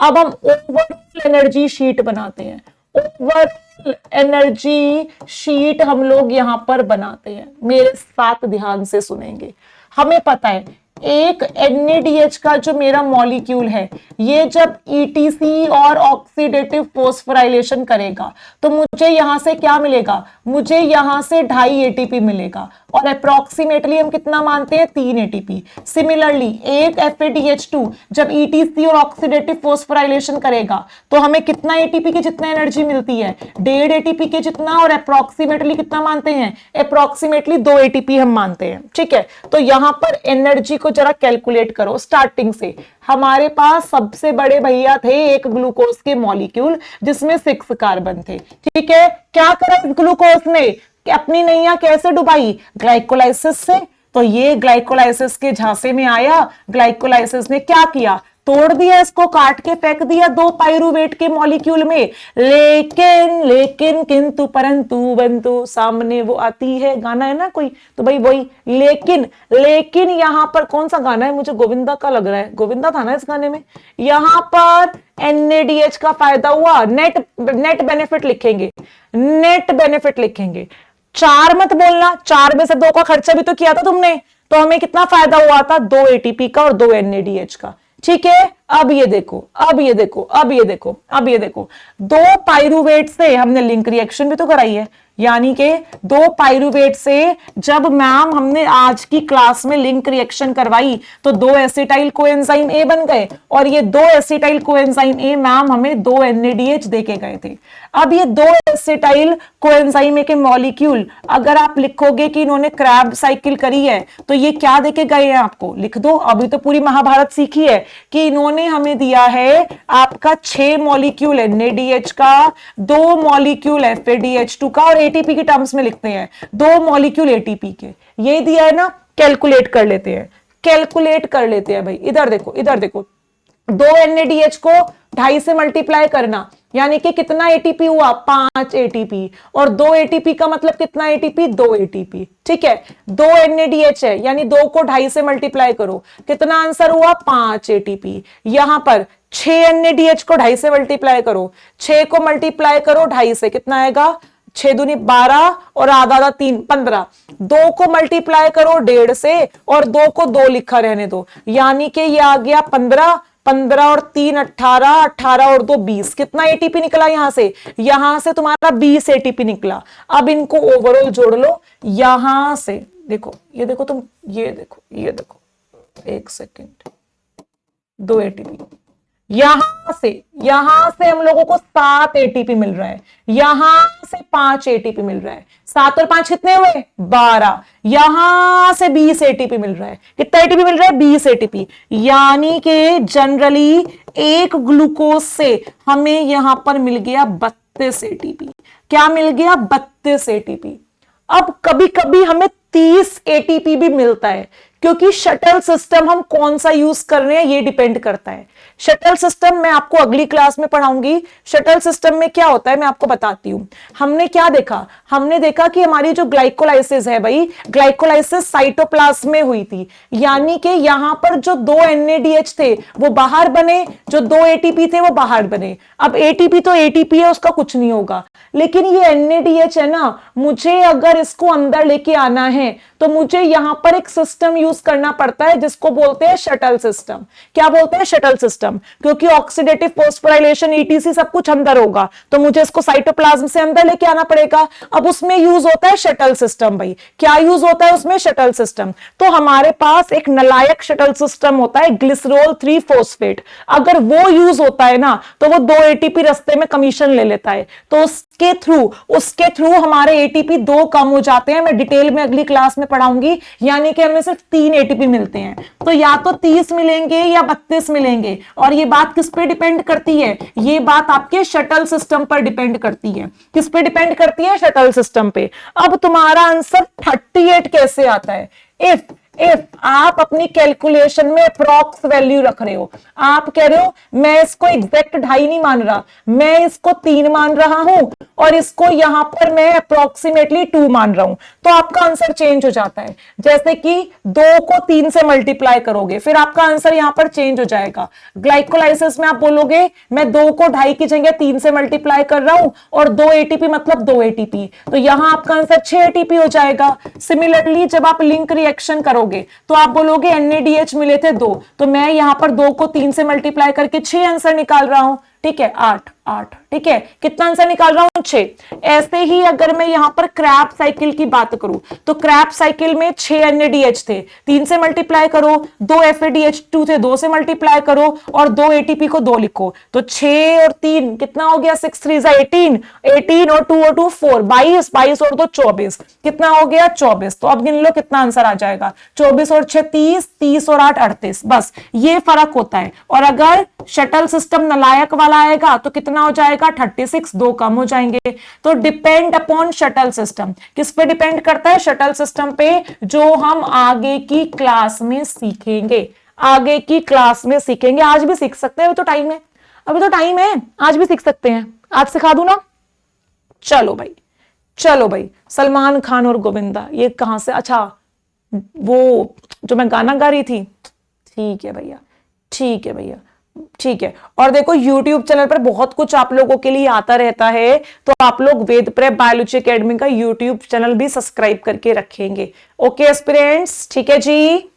अब हम ओवरऑल एनर्जी शीट बनाते हैं। ओवरऑल एनर्जी शीट हम लोग यहां पर बनाते हैं। मेरे साथ ध्यान से सुनेंगे। हमें पता है एक NADH का जो मेरा मॉलिक्यूल है, ये जब ETC और ऑक्सीडेटिव फोस्फोराइलेशन करेगा तो मुझे यहां से क्या मिलेगा, मुझे यहां से 2.5 ATP मिलेगा और अप्रोक्सीमेटली हम कितना मानते हैं, 3 ATP। सिमिलरली एक FADH2 जब ETC और ऑक्सीडेटिव फोस्फोराइलेशन करेगा तो हमें कितना ATP की जितना एनर्जी मिलती है, 1.5 ATP के जितना, और अप्रोक्सीमेटली कितना मानते हैं, अप्रोक्सीमेटली 2 ATP हम मानते हैं। ठीक है, तो यहां पर एनर्जी को जरा कैलकुलेट करो। स्टार्टिंग से हमारे पास सबसे बड़े भैया थे एक ग्लूकोज के मॉलिक्यूल जिसमें 6 कार्बन थे। ठीक है, क्या करा ग्लूकोज ने, कि अपनी नैया कैसे डुबाई, ग्लाइकोलाइसिस से। तो ये ग्लाइकोलाइसिस के झांसे में आया, ग्लाइकोलाइसिस ने क्या किया, तोड़ दिया, इसको काट के फेंक दिया 2 पाइरुवेट के मॉलिक्यूल में। लेकिन लेकिन किंतु परंतु बंतु सामने वो आती है, गाना है ना कोई, तो भाई वही लेकिन। लेकिन यहां पर कौन सा गाना है, मुझे गोविंदा का लग रहा है, गोविंदा था ना इस गाने में। यहां पर NADH का फायदा हुआ, नेट बेनिफिट लिखेंगे, नेट बेनिफिट लिखेंगे। 4 मत बोलना, 4 में से 2 का खर्चा भी तो किया था तुमने, तो हमें कितना फायदा हुआ था, 2 ATP का और 2 NADH का। ठीक है, अब ये देखो, अब ये देखो, अब ये देखो, अब ये देखो, 2 पाइरुवेट से हमने लिंक रिएक्शन भी तो कराई है, यानी कि 2 पाइरुवेट से जब मैम हमने आज की क्लास में लिंक रिएक्शन करवाई तो 2 एसिटाइल कोएंजाइम ए बन गए, और ये 2 एसिटाइल कोएंजाइम ए मैम हमें 2 NADH देके गए थे। अब ये 2 एसिटाइल कोएंजाइम ए के मॉलिक्यूल अगर आप लिखोगे कि इन्होंने क्रैब साइकिल करी है तो ये क्या देके गए हैं आपको, लिख दो। अभी तो पूरी महाभारत सीखी है कि इन्होंने हमें दिया है आपका 6 मॉलिक्यूल NADH का, 2 मॉलिक्यूल FADH2 का, और ATP की टर्म्स में लिखते हैं 2 मॉलिक्यूल ATP के, ये दिया है ना। कैलकुलेट कर लेते हैं, कैलकुलेट कर लेते हैं भाई। इधर देखो, इधर देखो, 2 NADH को 2.5 से मल्टीप्लाई करना, यानी कि कितना ATP हुआ, 5 ATP, और 2 ATP का मतलब कितना ATP, 2 ATP। ठीक है, 2 NADH है, यानी 2 को 2.5 से मल्टीप्लाई करो, कितना आंसर हुआ, 5 ATP। यहां पर 6 NADH को 2.5 से मल्टीप्लाई करो, 6 को मल्टीप्लाई करो 2.5 से, कितना आएगा, 6 दूनी 12 और आधा आधा 3, 15। 2 को मल्टीप्लाई करो 1.5 से और 2 को 2 लिखा रहने दो, यानी कि ये आ गया 15, 15 और 3 18, 18 और 2 20। कितना ATP निकला यहां से तुम्हारा 20 ATP निकला। अब इनको ओवरऑल जोड़ लो, यहां से देखो, ये देखो तुम, ये देखो, ये देखो, 1 सेकेंड, 2 ATP। यहां से हम लोगों को 7 ATP मिल रहा है, यहां से 5 ATP मिल रहा है, 7 और 5 कितने हुए, 12। यहां से 20 ATP मिल रहा है, कितना ATP मिल रहा है, 20 ATP। यानी कि जनरली एक ग्लूकोज से हमें यहां पर मिल गया 32 ATP। क्या मिल गया, 32 ATP। अब कभी कभी हमें 30 ATP भी मिलता है, क्योंकि शटल सिस्टम हम कौन सा यूज कर रहे हैं ये डिपेंड करता है। शटल सिस्टम मैं आपको अगली क्लास में पढ़ाऊंगी। शटल सिस्टम में क्या होता है मैं आपको बताती हूं। हमने क्या देखा, हमने देखा कि हमारी जो ग्लाइकोलाइसिस है भाई, ग्लाइकोलाइसिस साइटोप्लाज्म में हुई थी, यानी कि यहां पर जो 2 NADH थे वो बाहर बने, जो 2 ATP थे वो बाहर बने। अब ATP तो ATP है, उसका कुछ नहीं होगा, लेकिन ये NADH है ना, मुझे अगर इसको अंदर लेके आना है तो मुझे यहां पर एक सिस्टम यूज करना पड़ता है जिसको बोलते हैं शटल सिस्टम। क्या बोलते हैं, शटल सिस्टम, क्योंकि ऑक्सीडेटिव फोस्फोराइलेशन ETC सब कुछ अंदर होगा तो मुझे इसको साइटोप्लाज्म से अंदर लेके आना पड़ेगा। अब उसमें यूज होता है शटल सिस्टम। भाई क्या यूज होता है उसमें, शटल सिस्टम। तो हमारे पास एक नलायक शटल सिस्टम होता है, ग्लिसरॉल 3 फॉस्फेट। अगर वो यूज होता है ना तो वो 2 ATP रास्ते में कमीशन ले लेता है, तो उसके थ्रू हमारे ATP 2 कम हो जाते हैं। मैं डिटेल में अगली क्लास में पढ़ाऊंगी, यानी कि हमें सिर्फ 3 ATP मिलते हैं। तो या तो 30 मिलेंगे या 32 मिलेंगे, और ये बात किस पे डिपेंड करती है, ये बात आपके शटल सिस्टम पर डिपेंड करती है। किस पे डिपेंड करती है, शटल सिस्टम पे। अब तुम्हारा आंसर 38 कैसे आता है, इफ इफ आप अपनी कैलकुलेशन में अप्रॉक्स वैल्यू रख रहे हो, आप कह रहे हो मैं इसको एग्जैक्ट 2.5 नहीं मान रहा, मैं इसको 3 मान रहा हूं और इसको यहां पर मैं अप्रोक्सीमेटली 2 मान रहा हूं, तो आपका आंसर चेंज हो जाता है। जैसे कि 2 को 3 से मल्टीप्लाई करोगे, फिर आपका आंसर यहां पर चेंज हो जाएगा। ग्लाइकोलाइसिस में आप बोलोगे मैं 2 को 2.5 की जगह 3 से मल्टीप्लाई कर रहा हूं और 2 एटीपी मतलब 2 एटीपी, तो यहां आपका आंसर 6 एटीपी हो जाएगा। सिमिलरली जब आप लिंक रिएक्शन करोगे तो आप बोलोगे NADH मिले थे 2, तो मैं यहां पर 2 को 3 से मल्टीप्लाई करके 6 आंसर निकाल रहा हूं, ठीक है, 8 8, ठीक है, कितना आंसर निकाल रहा हूं 6। ऐसे ही अगर मैं यहां पर क्रैब साइकिल की बात करूं तो क्रैब साइकिल में 6 NADH थे, 3 से मल्टीप्लाई करो, 2 FADH2 थे, 2 से मल्टीप्लाई करो और 2 ATP को 2 लिखो, तो 6 और 3 कितना हो गया, 6 3 18, 18 और 2 और 2 4, 22, 22 और 2 24, कितना हो गया 24। तो अब गिन लो कितना आंसर आ जाएगा, 24 और 6 30, 30 और 8 38, बस ये फर्क होता है। और अगर शटल सिस्टम नालायक वाला आएगा तो कितना हो जाएगा 36, 2 कम हो जाएंगे। तो डिपेंड अपॉन शटल सिस्टम, किस पे डिपेंड करता है, शटल सिस्टम पे, जो हम आगे की क्लास में सीखेंगे, आगे की क्लास में सीखेंगे। आज भी सीख सकते हैं, अभी तो टाइम है, अभी तो टाइम है, आज भी सीख सकते हैं, आज सिखा दूं ना। चलो भाई, चलो भाई, सलमान खान और गोविंदा, ये कहां से, अच्छा वो जो मैं गाना गा रही थी, ठीक है भैया, ठीक है भैया, ठीक है। और देखो YouTube चैनल पर बहुत कुछ आप लोगों के लिए आता रहता है, तो आप लोग वेद प्रेप बायोलॉजी एकेडमी का YouTube चैनल भी सब्सक्राइब करके रखेंगे। ओके एस्पिरेंट्स, ठीक है जी।